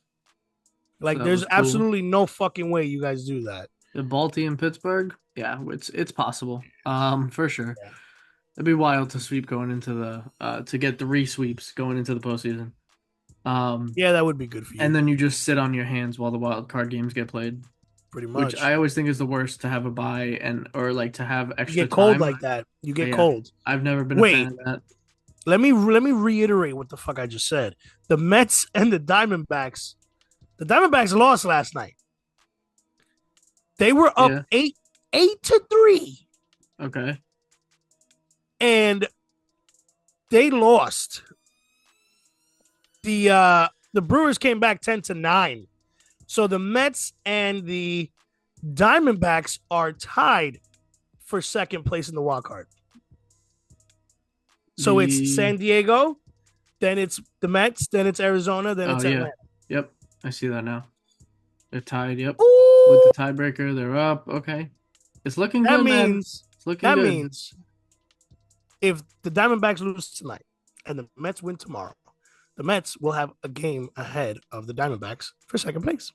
S1: Like, so there's absolutely no fucking way you guys do that.
S2: The Balti in Pittsburgh, yeah, it's possible. For sure. Yeah. It'd be wild to sweep going into the to get 3 sweeps going into the postseason.
S1: Yeah, that would be good for you.
S2: And then you just sit on your hands while the wild card games get played.
S1: Pretty much.
S2: Which I always think is the worst, to have a bye or like to have
S1: You
S2: extra
S1: get cold
S2: time.
S1: like that. You get
S2: Yeah.
S1: cold.
S2: I've never been
S1: Wait.
S2: a fan of that.
S1: Let me reiterate what the fuck I just said. The Mets and the Diamondbacks. The Diamondbacks lost last night. They were up 8-3.
S2: Okay.
S1: And they lost. The Brewers came back 10-9. So the Mets and the Diamondbacks are tied for second place in the wild card. So it's San Diego, then it's the Mets, then it's Arizona, then it's Atlanta.
S2: Yep. I see that now. They're tied. Yep.
S1: Ooh.
S2: With the tiebreaker, they're up. Okay. It's looking good, man. It's looking good.
S1: That means if the Diamondbacks lose tonight and the Mets win tomorrow, the Mets will have a game ahead of the Diamondbacks for second place.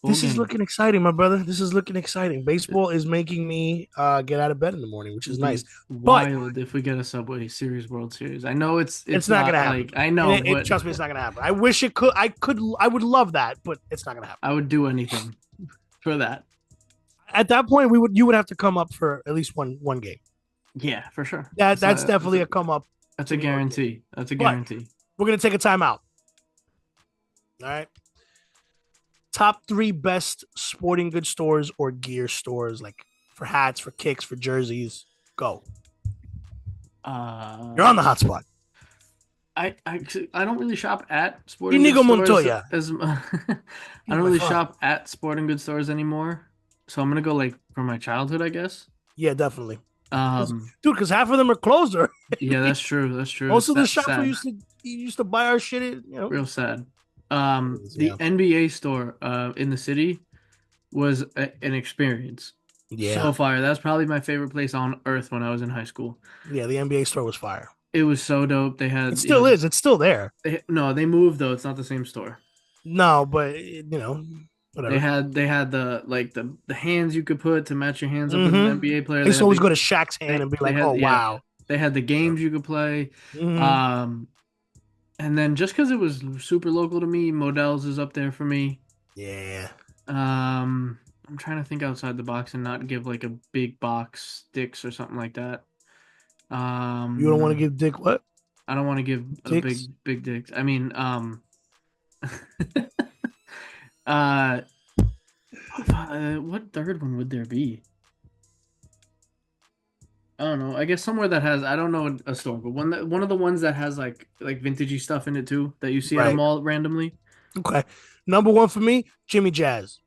S1: This is looking exciting, my brother. This is looking exciting. Baseball is making me get out of bed in the morning, which is nice.
S2: Wild if we get a Subway Series World Series. I know it's
S1: not gonna happen.
S2: Like, I know, but
S1: trust me, it's not gonna happen. I wish it could. I would love that, but it's not gonna happen.
S2: I would do anything for that.
S1: At that point, you would have to come up for at least one game.
S2: Yeah, for sure.
S1: That's definitely a come up.
S2: That's a guarantee. That's a guarantee.
S1: We're gonna take a timeout. All right. Top 3 best sporting goods stores or gear stores, like for hats, for kicks, for jerseys. Go. You're on the hot spot.
S2: I don't really shop at sporting
S1: Inigo
S2: goods stores
S1: Montoya.
S2: I don't really shop at sporting goods stores anymore. So I'm gonna go like from my childhood, I guess.
S1: Yeah, definitely.
S2: Dude,
S1: because half of them are closed.
S2: Yeah, that's true. That's true.
S1: Most of the shops we used to buy our shit.
S2: Real sad. The NBA store in the city was an experience.
S1: Yeah.
S2: So fire. That's probably my favorite place on earth when I was in high school.
S1: Yeah, the NBA store was fire.
S2: It was so dope. They had.
S1: It still is. It's still there.
S2: They moved though. It's not the same store.
S1: No, but whatever.
S2: They had the hands you could put to match your hands up with an NBA player.
S1: They used to always go to Shaq's hand and be like, "Oh wow."
S2: They had the games you could play.
S1: Mm-hmm.
S2: And then just because it was super local to me, Modell's is up there for me.
S1: Yeah.
S2: I'm trying to think outside the box and not give like a big box Dick's or something like that.
S1: You don't want to give Dick what?
S2: I don't want to give
S1: Dick's?
S2: a big Dick's. I mean, what third one would there be? I don't know. I guess somewhere that has, I don't know a store, but one of the ones that has like vintagey stuff in it too that you see at a mall randomly.
S1: Okay. Number 1 for me, Jimmy Jazz.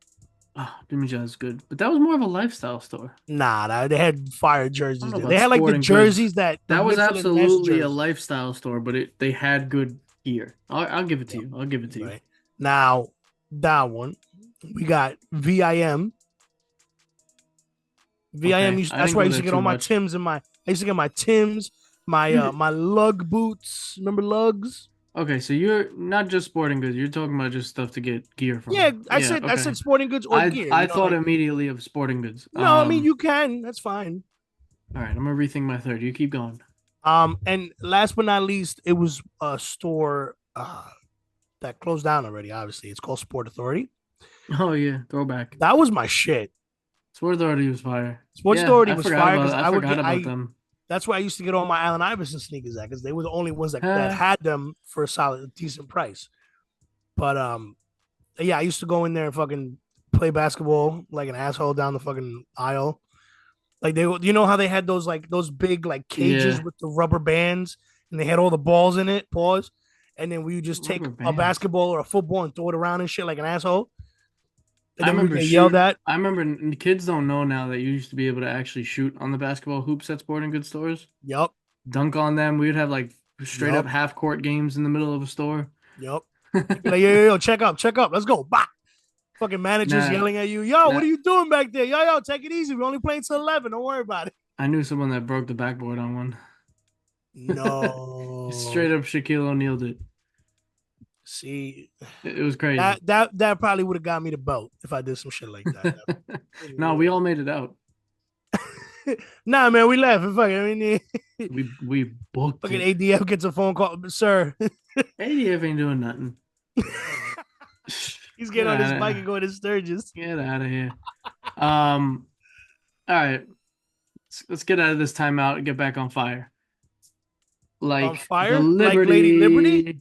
S2: Oh, Jimmy Jazz is good, but that was more of a lifestyle store.
S1: Nah, they had fire jerseys. They had like the jerseys
S2: that was absolutely a lifestyle store, but they had good gear. I'll give it to you. I'll give it to you.
S1: Now, that one, we got VIM. VIM. That's where I used to get all my Tims and I used to get my Tims, my my lug boots. Remember lugs?
S2: Okay, so you're not just sporting goods. You're talking about just stuff to get gear from.
S1: Yeah, I said sporting goods or gear.
S2: I thought immediately of sporting goods.
S1: No, I mean you can. That's fine.
S2: All right, I'm gonna rethink my third. You keep going.
S1: And last but not least, it was a store that closed down already. Obviously, it's called Sport Authority.
S2: Oh yeah, throwback.
S1: That was my shit.
S2: Sport Authority was fire.
S1: Sports Authority was fire because
S2: I forgot about them.
S1: That's where I used to get all my Allen Iverson sneakers at because they were the only ones that had them for a decent price. But yeah, I used to go in there and fucking play basketball like an asshole down the fucking aisle. Like you know how they had those big like cages with the rubber bands and they had all the balls in it. Pause. And then we would just take a basketball or a football and throw it around and shit like an asshole. And then we yelled at.
S2: I remember the kids don't know now that you used to be able to actually shoot on the basketball hoops at sporting goods stores.
S1: Yep.
S2: Dunk on them. We would have like straight up half court games in the middle of a store.
S1: Yep. Like, yo, check up. Let's go. Bah! Fucking managers yelling at you. Yo, what are you doing back there? Yo, take it easy. We're only playing till 11. Don't worry about it.
S2: I knew someone that broke the backboard on one.
S1: No.
S2: Straight up Shaquille O'Neal'd it.
S1: See,
S2: it was crazy.
S1: That probably would have got me the belt if I did some shit like that.
S2: No, we all made it out.
S1: Nah, man, we left. Fuck, I mean,
S2: we booked.
S1: Fucking ADF gets a phone call, sir.
S2: ADF ain't doing nothing.
S1: He's getting on his bike and going to Sturgis.
S2: Get out of here. All right. Let's get out of this timeout and get back on fire. Like
S1: On fire?
S2: the
S1: Like
S2: Liberty.
S1: Lady Liberty?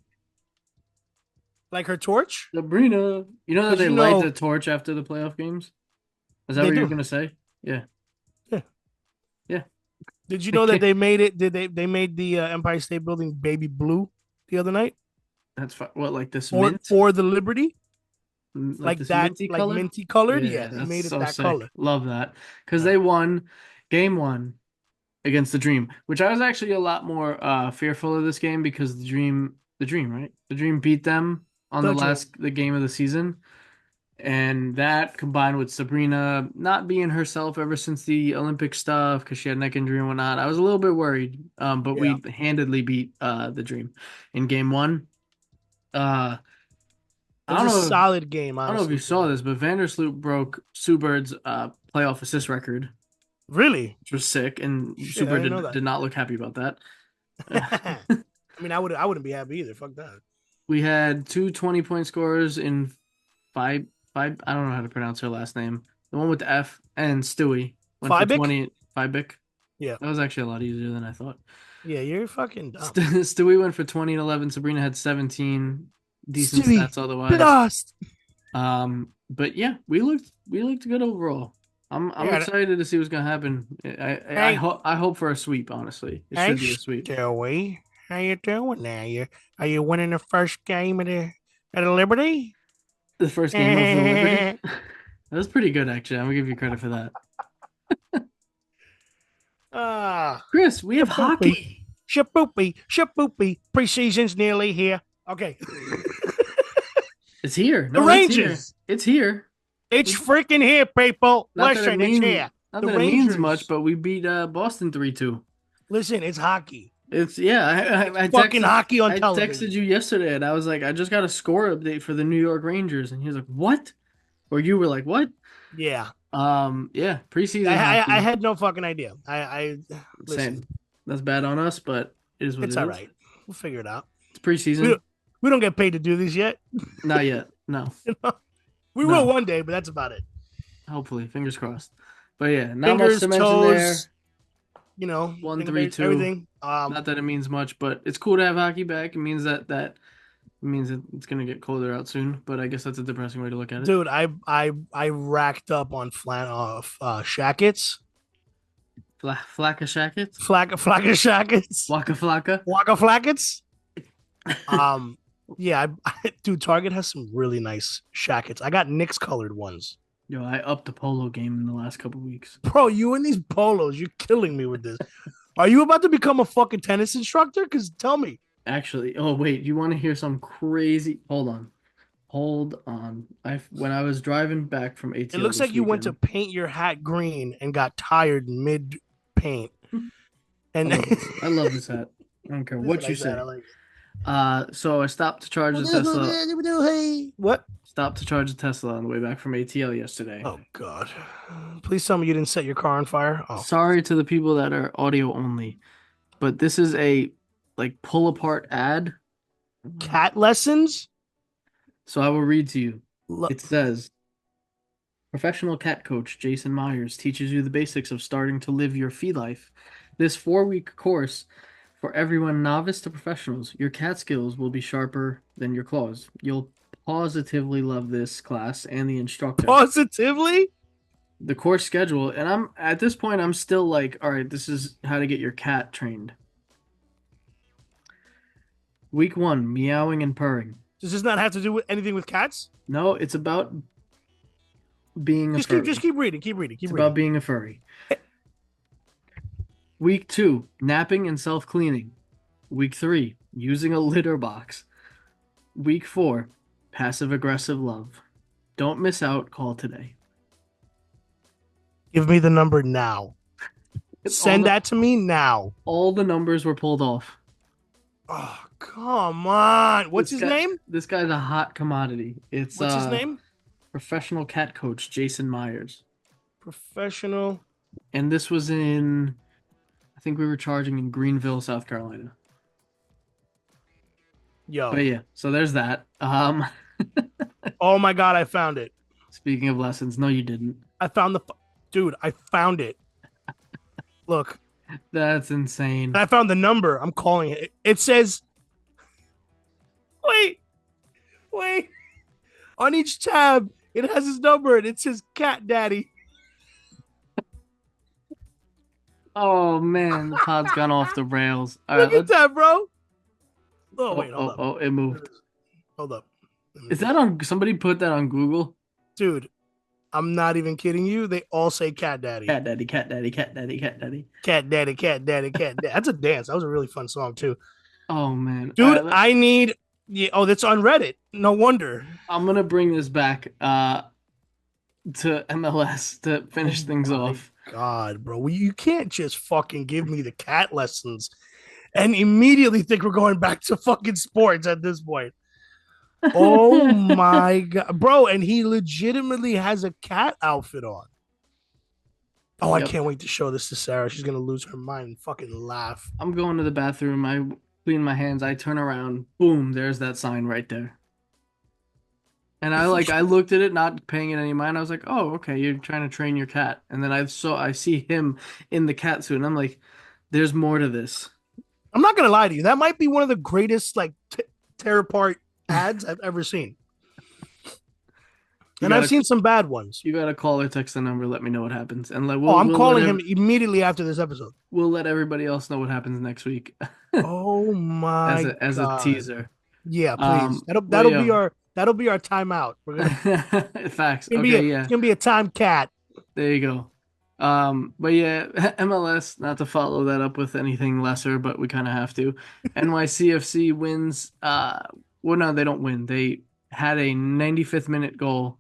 S1: Like her torch?
S2: Sabrina. You know that they
S1: you
S2: light
S1: know-
S2: the torch after the playoff games? Is that
S1: They
S2: what you're
S1: do.
S2: gonna say? Yeah.
S1: Did you know that they made it? They made the Empire State Building baby blue the other night
S2: That's what, like this
S1: for,
S2: mint?
S1: for the Liberty? Like
S2: this
S1: that,
S2: minty
S1: like
S2: color?
S1: minty colored. Yeah, they
S2: that's
S1: made it
S2: so
S1: that
S2: sick.
S1: color.
S2: Love that. Because they won game 1 against the Dream, which I was actually a lot more fearful of this game because the Dream, right? The Dream beat them on the game of the season. And that combined with Sabrina not being herself ever since the Olympic stuff because she had neck injury and whatnot, I was a little bit worried. But we handedly beat the Dream in game 1.
S1: It was a solid game. Honestly.
S2: I don't know if you saw this, but Vandersloot broke Sue Bird's playoff assist record.
S1: Really?
S2: Which was sick, and Sue Bird did not look happy about that.
S1: I mean, I wouldn't be happy either. Fuck that.
S2: We had 2 20-point scorers in five. I don't know how to pronounce her last name. The one with the F and Stewie went for 20. Fibic.
S1: Yeah,
S2: that was actually a lot easier than I thought.
S1: Yeah, you're fucking dumb.
S2: Stewie went for 20 and 11. Sabrina had 17. Decent
S1: Stewie,
S2: stats otherwise.
S1: Blast.
S2: But yeah, we looked good overall. I'm excited to see what's gonna happen. I hope for a sweep. Honestly, it should be a sweep.
S1: Stewie, how you doing now? Are you winning the first game of the Liberty?
S2: The first game of the Liberty. That was pretty good, actually. I'm gonna give you credit for that. Chris, we have hockey.
S1: Shaboopy. Preseason's nearly here. Okay.
S2: It's here.
S1: The Rangers.
S2: It's here.
S1: It's freaking here, people. Listen, it's here.
S2: Not that it means much, but we beat Boston 3-2.
S1: Listen, it's hockey.
S2: It's I
S1: fucking hockey on television.
S2: I texted you yesterday, and I was like, I just got a score update for the New York Rangers, and he was like, "What?" Or you were like, "What?"
S1: Yeah.
S2: Yeah. Preseason.
S1: I had no fucking idea. I listen.
S2: Same. That's bad on us, but it is what
S1: it's
S2: it
S1: all
S2: is.
S1: right. We'll figure it out.
S2: It's preseason.
S1: We don't get paid to do these yet.
S2: Not yet. No.
S1: We will one day, but that's about it.
S2: Hopefully, fingers crossed. But yeah, not much to mention there.
S1: You know,
S2: 1, 3, 2.
S1: Everything.
S2: Not that it means much, but it's cool to have hockey back. It means that it's gonna get colder out soon. But I guess that's a depressing way to look at it.
S1: Dude, I racked up on shackets.
S2: Flacca shackets.
S1: Flacca shackets.
S2: Waka flacca.
S1: Waka flackets. Yeah, dude, Target has some really nice shackets. I got Knicks colored ones.
S2: Yo, I upped the polo game in the last couple weeks.
S1: Bro, you and these polos, you're killing me with this. Are you about to become a fucking tennis instructor? Because tell me.
S2: Actually, oh wait, you want to hear some crazy? Hold on. When I was driving back from ATL,
S1: it looks like you went to paint your hat green and got tired mid paint. And
S2: I love this hat. I don't care what you say. So I stopped to charge the Tesla.
S1: What?
S2: Stopped to charge the Tesla on the way back from ATL yesterday.
S1: Oh God! Please tell me you didn't set your car on fire. Oh.
S2: Sorry to the people that are audio only, but this is a pull apart ad.
S1: Cat lessons.
S2: So I will read to you. It says, "Professional cat coach Jason Myers teaches you the basics of starting to live your fee life. This 4-week course." For everyone novice to professionals, your cat skills will be sharper than your claws. You'll positively love this class and the instructor.
S1: Positively?
S2: The course schedule, and at this point, I'm still like, all right, this is how to get your cat trained. Week 1, meowing and purring.
S1: Does this not have to do with anything with cats?
S2: No, it's about being a furry.
S1: Just keep reading. It's
S2: about being a furry. Week 2, napping and self-cleaning. Week 3, using a litter box. Week 4, passive-aggressive love. Don't miss out. Call today.
S1: Give me the number now. Send that to me now.
S2: All the numbers were pulled off.
S1: Oh, come on. What's his name?
S2: This guy's a hot commodity. What's
S1: his name?
S2: Professional cat coach Jason Myers.
S1: Professional.
S2: And this was in... I think we were charging in Greenville, South Carolina.
S1: Yo.
S2: But yeah, so there's that.
S1: Oh my God, I found it.
S2: Speaking of lessons, no, you didn't.
S1: I found dude, I found it. Look,
S2: That's insane.
S1: and I found the number. I'm calling it. It says, wait. On each tab, it has his number and it says Cat Daddy.
S2: Oh man, the pod's gone off the rails. All
S1: Look
S2: right,
S1: at that, bro. Oh, wait, hold up.
S2: Oh, it moved.
S1: Hold up.
S2: Is that on? Somebody put that on Google?
S1: Dude, I'm not even kidding you. They all say Cat Daddy.
S2: Cat Daddy, Cat Daddy, Cat Daddy, Cat Daddy.
S1: Cat Daddy, Cat Daddy, Cat Daddy. That's a dance. That was a really fun song, too.
S2: Oh man,
S1: Dude, I need. Yeah, oh, that's on Reddit. No wonder.
S2: I'm gonna bring this back to MLS to finish things off.
S1: God, bro, you can't just fucking give me the cat lessons and immediately think we're going back to fucking sports at this point. Oh my God, bro, and he legitimately has a cat outfit on. Oh, yep. I can't wait to show this to Sarah. She's gonna lose her mind and fucking laugh.
S2: I'm going to the bathroom. I clean my hands. I turn around. Boom! There's that sign right there. And I looked at it, not paying it any mind. I was like, "Oh, okay, you're trying to train your cat." And then I see him in the cat suit, and I'm like, "There's more to this."
S1: I'm not gonna lie to you. That might be one of the greatest tear apart ads I've ever seen. And I've seen some bad ones.
S2: You gotta call or text the number. Let me know what happens. And
S1: I'm calling him immediately after this episode.
S2: We'll let everybody else know what happens next week.
S1: Oh my!
S2: as a teaser.
S1: Yeah, please. That'll be our timeout. We're gonna
S2: facts.
S1: It's gonna be a time cat.
S2: There you go. But yeah, MLS, not to follow that up with anything lesser, but we kind of have to. NYCFC wins. Well, no, they don't win. They had a 95th minute goal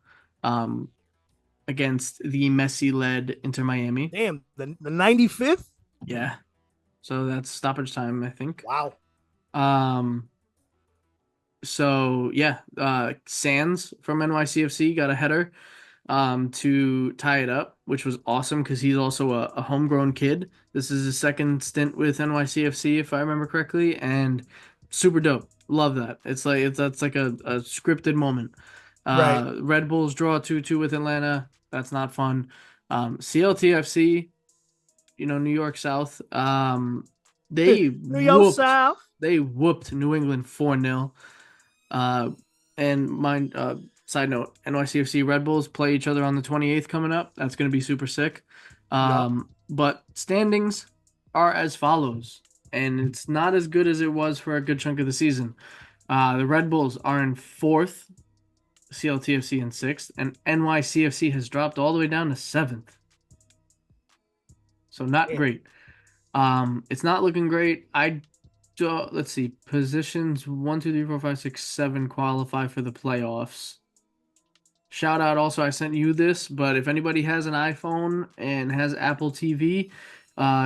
S2: against the Messi-led Inter Miami.
S1: Damn, the 95th?
S2: Yeah. So that's stoppage time, I think.
S1: Wow.
S2: So yeah, Sands from NYCFC got a header to tie it up, which was awesome because he's also a homegrown kid. This is his second stint with NYCFC, if I remember correctly, and super dope. Love that. That's like a scripted moment.
S1: Right.
S2: Red Bulls draw 2-2 with Atlanta. That's not fun. CLTFC, New York South. They whooped New England 4-0. And side note, NYCFC Red Bulls play each other on the 28th coming up. That's going to be super sick. But standings are as follows, and it's not as good as it was for a good chunk of the season. The Red Bulls are in 4th, CLTFC in 6th, and NYCFC has dropped all the way down to 7th. So not great. It's not looking great. Let's see. Positions 1, 2, 3, 4, 5, 6, 7 qualify for the playoffs. Shout out also, I sent you this, but if anybody has an iPhone and has Apple TV,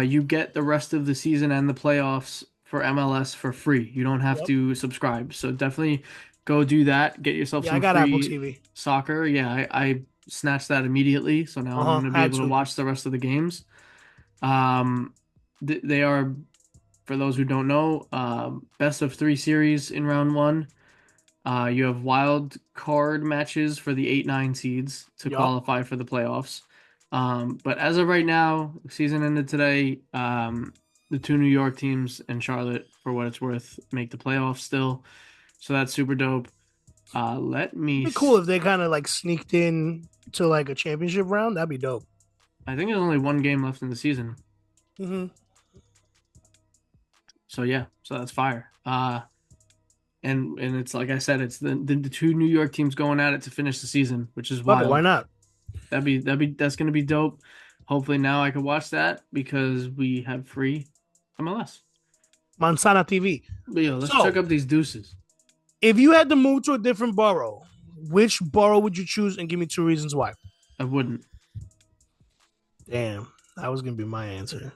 S2: you get the rest of the season and the playoffs for MLS for free. You don't have to subscribe. So definitely go do that. Get yourself some free
S1: Apple TV.
S2: Soccer. Yeah, I snatched that immediately. So now I'm going to be able to watch the rest of the games. They are, for those who don't know, best of 3 series in round 1. You have wild card matches for the 8-9 seeds to qualify for the playoffs. But as of right now, season ended today. The 2 New York teams and Charlotte, for what it's worth, make the playoffs still. So that's super dope. It'd be
S1: cool if they kind of sneaked in to a championship round. That'd be dope.
S2: I think there's only 1 game left in the season.
S1: Mm-hmm.
S2: So yeah, so that's fire. And it's like I said, it's the 2 New York teams going at it to finish the season, which is wild.
S1: Why not?
S2: That's gonna be dope. Hopefully now I can watch that because we have free MLS.
S1: Manzana TV.
S2: But let's check up these deuces.
S1: If you had to move to a different borough, which borough would you choose, and give me 2 reasons why?
S2: I wouldn't.
S1: Damn, that was gonna be my answer.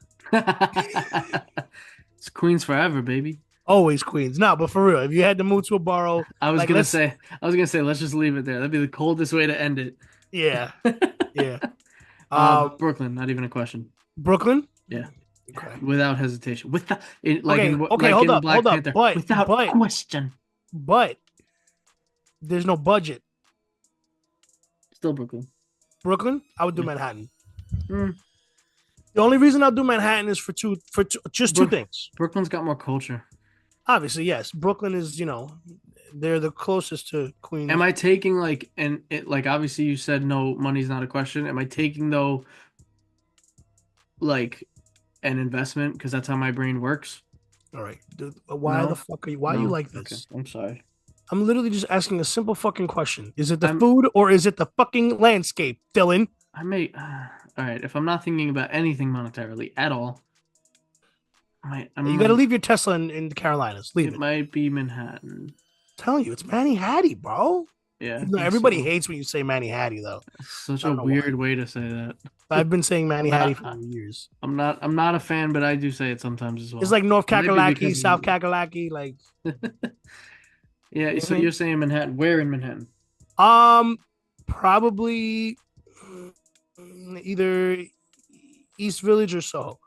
S2: It's Queens forever, baby.
S1: Always Queens. No, but for real, if you had to move to a borough,
S2: I was gonna say, let's just leave it there. That'd be the coldest way to end it.
S1: Yeah, yeah.
S2: Brooklyn, not even a question.
S1: Brooklyn?
S2: Yeah.
S1: Okay.
S2: Without hesitation. Hold up.
S1: Without
S2: question.
S1: But there's no budget.
S2: Still Brooklyn.
S1: Brooklyn? I would do
S2: Yeah.
S1: Manhattan.
S2: Mm.
S1: The only reason I'll do Manhattan is for two things.
S2: Brooklyn's got more culture.
S1: Obviously, yes. Brooklyn is, they're the closest to Queens.
S2: Am I taking like obviously you said no, money's not a question. Am I taking though like an investment because that's how my brain works?
S1: All right. Dude, why
S2: No?
S1: the fuck are you? Why are you
S2: No?
S1: like this?
S2: Okay, I'm sorry.
S1: I'm literally just asking a simple fucking question. Is it the
S2: I'm-
S1: food or is it the fucking landscape, Dylan?
S2: I may. All right, if I'm not thinking about anything monetarily at all,
S1: You got to leave your Tesla in the Carolinas. Leave
S2: It
S1: it.
S2: might be Manhattan.
S1: I'm telling you, it's Manny Hattie, bro.
S2: Yeah, I
S1: Even though
S2: think
S1: everybody
S2: so.
S1: hates when you say Manny Hattie, though.
S2: Such
S1: I
S2: a
S1: don't know
S2: weird way to say that.
S1: I've been saying Manny
S2: Nah,
S1: Hattie for years.
S2: I'm not a fan, but I do say it sometimes as well.
S1: It's like North
S2: Maybe
S1: Kakalaki,
S2: because-
S1: South Kakalaki, like.
S2: Yeah, so
S1: Mhm.
S2: you're saying Manhattan? Where in Manhattan?
S1: Probably either East Village or Soho.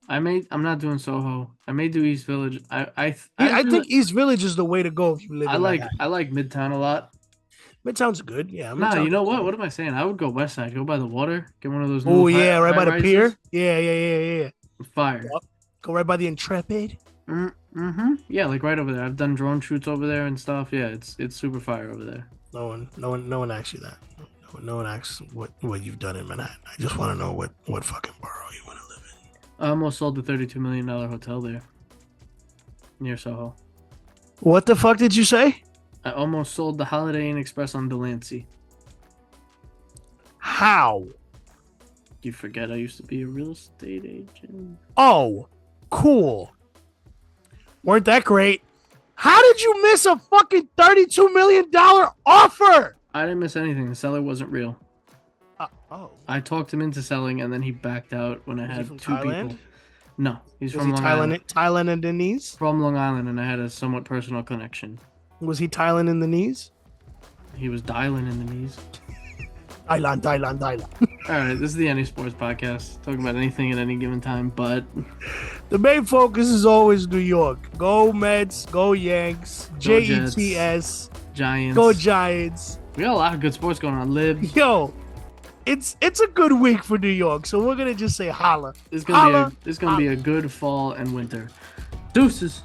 S2: I'm not doing Soho. I may do East Village. I
S1: think East Village is the way to go if you live.
S2: I
S1: in
S2: like
S1: Manhattan.
S2: I like Midtown a lot.
S1: Midtown's good. Yeah.
S2: Nah,
S1: Midtown's
S2: you know what?
S1: good.
S2: What am I saying? I would go West Side. Go by the water. Get one of those.
S1: Oh
S2: new
S1: yeah, right by the
S2: high-rises.
S1: pier. Yeah.
S2: Fire.
S1: Go right by the Intrepid.
S2: Mm-hmm. Yeah, like right over there. I've done drone shoots over there and stuff. Yeah, it's super fire over there.
S1: No one asks you that. No one asks what you've done in Manhattan. I just want to know what fucking borough you want to live in.
S2: I almost sold the $32 million hotel there, near Soho.
S1: What the fuck did you say?
S2: I almost sold the Holiday Inn Express on Delancey.
S1: How?
S2: You forget I used to be a real estate agent.
S1: Oh, cool. Weren't that great? How did you miss a fucking $32 million offer?
S2: I didn't miss anything. The seller wasn't real.
S1: Oh.
S2: I talked him into selling, and then he backed out when I
S1: Is he
S2: had
S1: from
S2: two
S1: Thailand?
S2: people. No, he's
S1: Was
S2: from
S1: he
S2: Long Island.
S1: Thailand in the knees?
S2: From Long Island, and I had a somewhat personal connection.
S1: Was he Thailand in the knees?
S2: He was dialing in the knees.
S1: Thailand.
S2: All right, this is the Any Sports Podcast, talking about anything at any given time. But
S1: The main focus is always New York. Go Mets, go Yanks,
S2: Go Jets.
S1: Jets,
S2: Giants.
S1: go Giants.
S2: We got a lot of good sports going on. Libs.
S1: Yo, it's a good week for New York, so we're gonna just say holla.
S2: It's gonna be a good fall and winter. Deuces.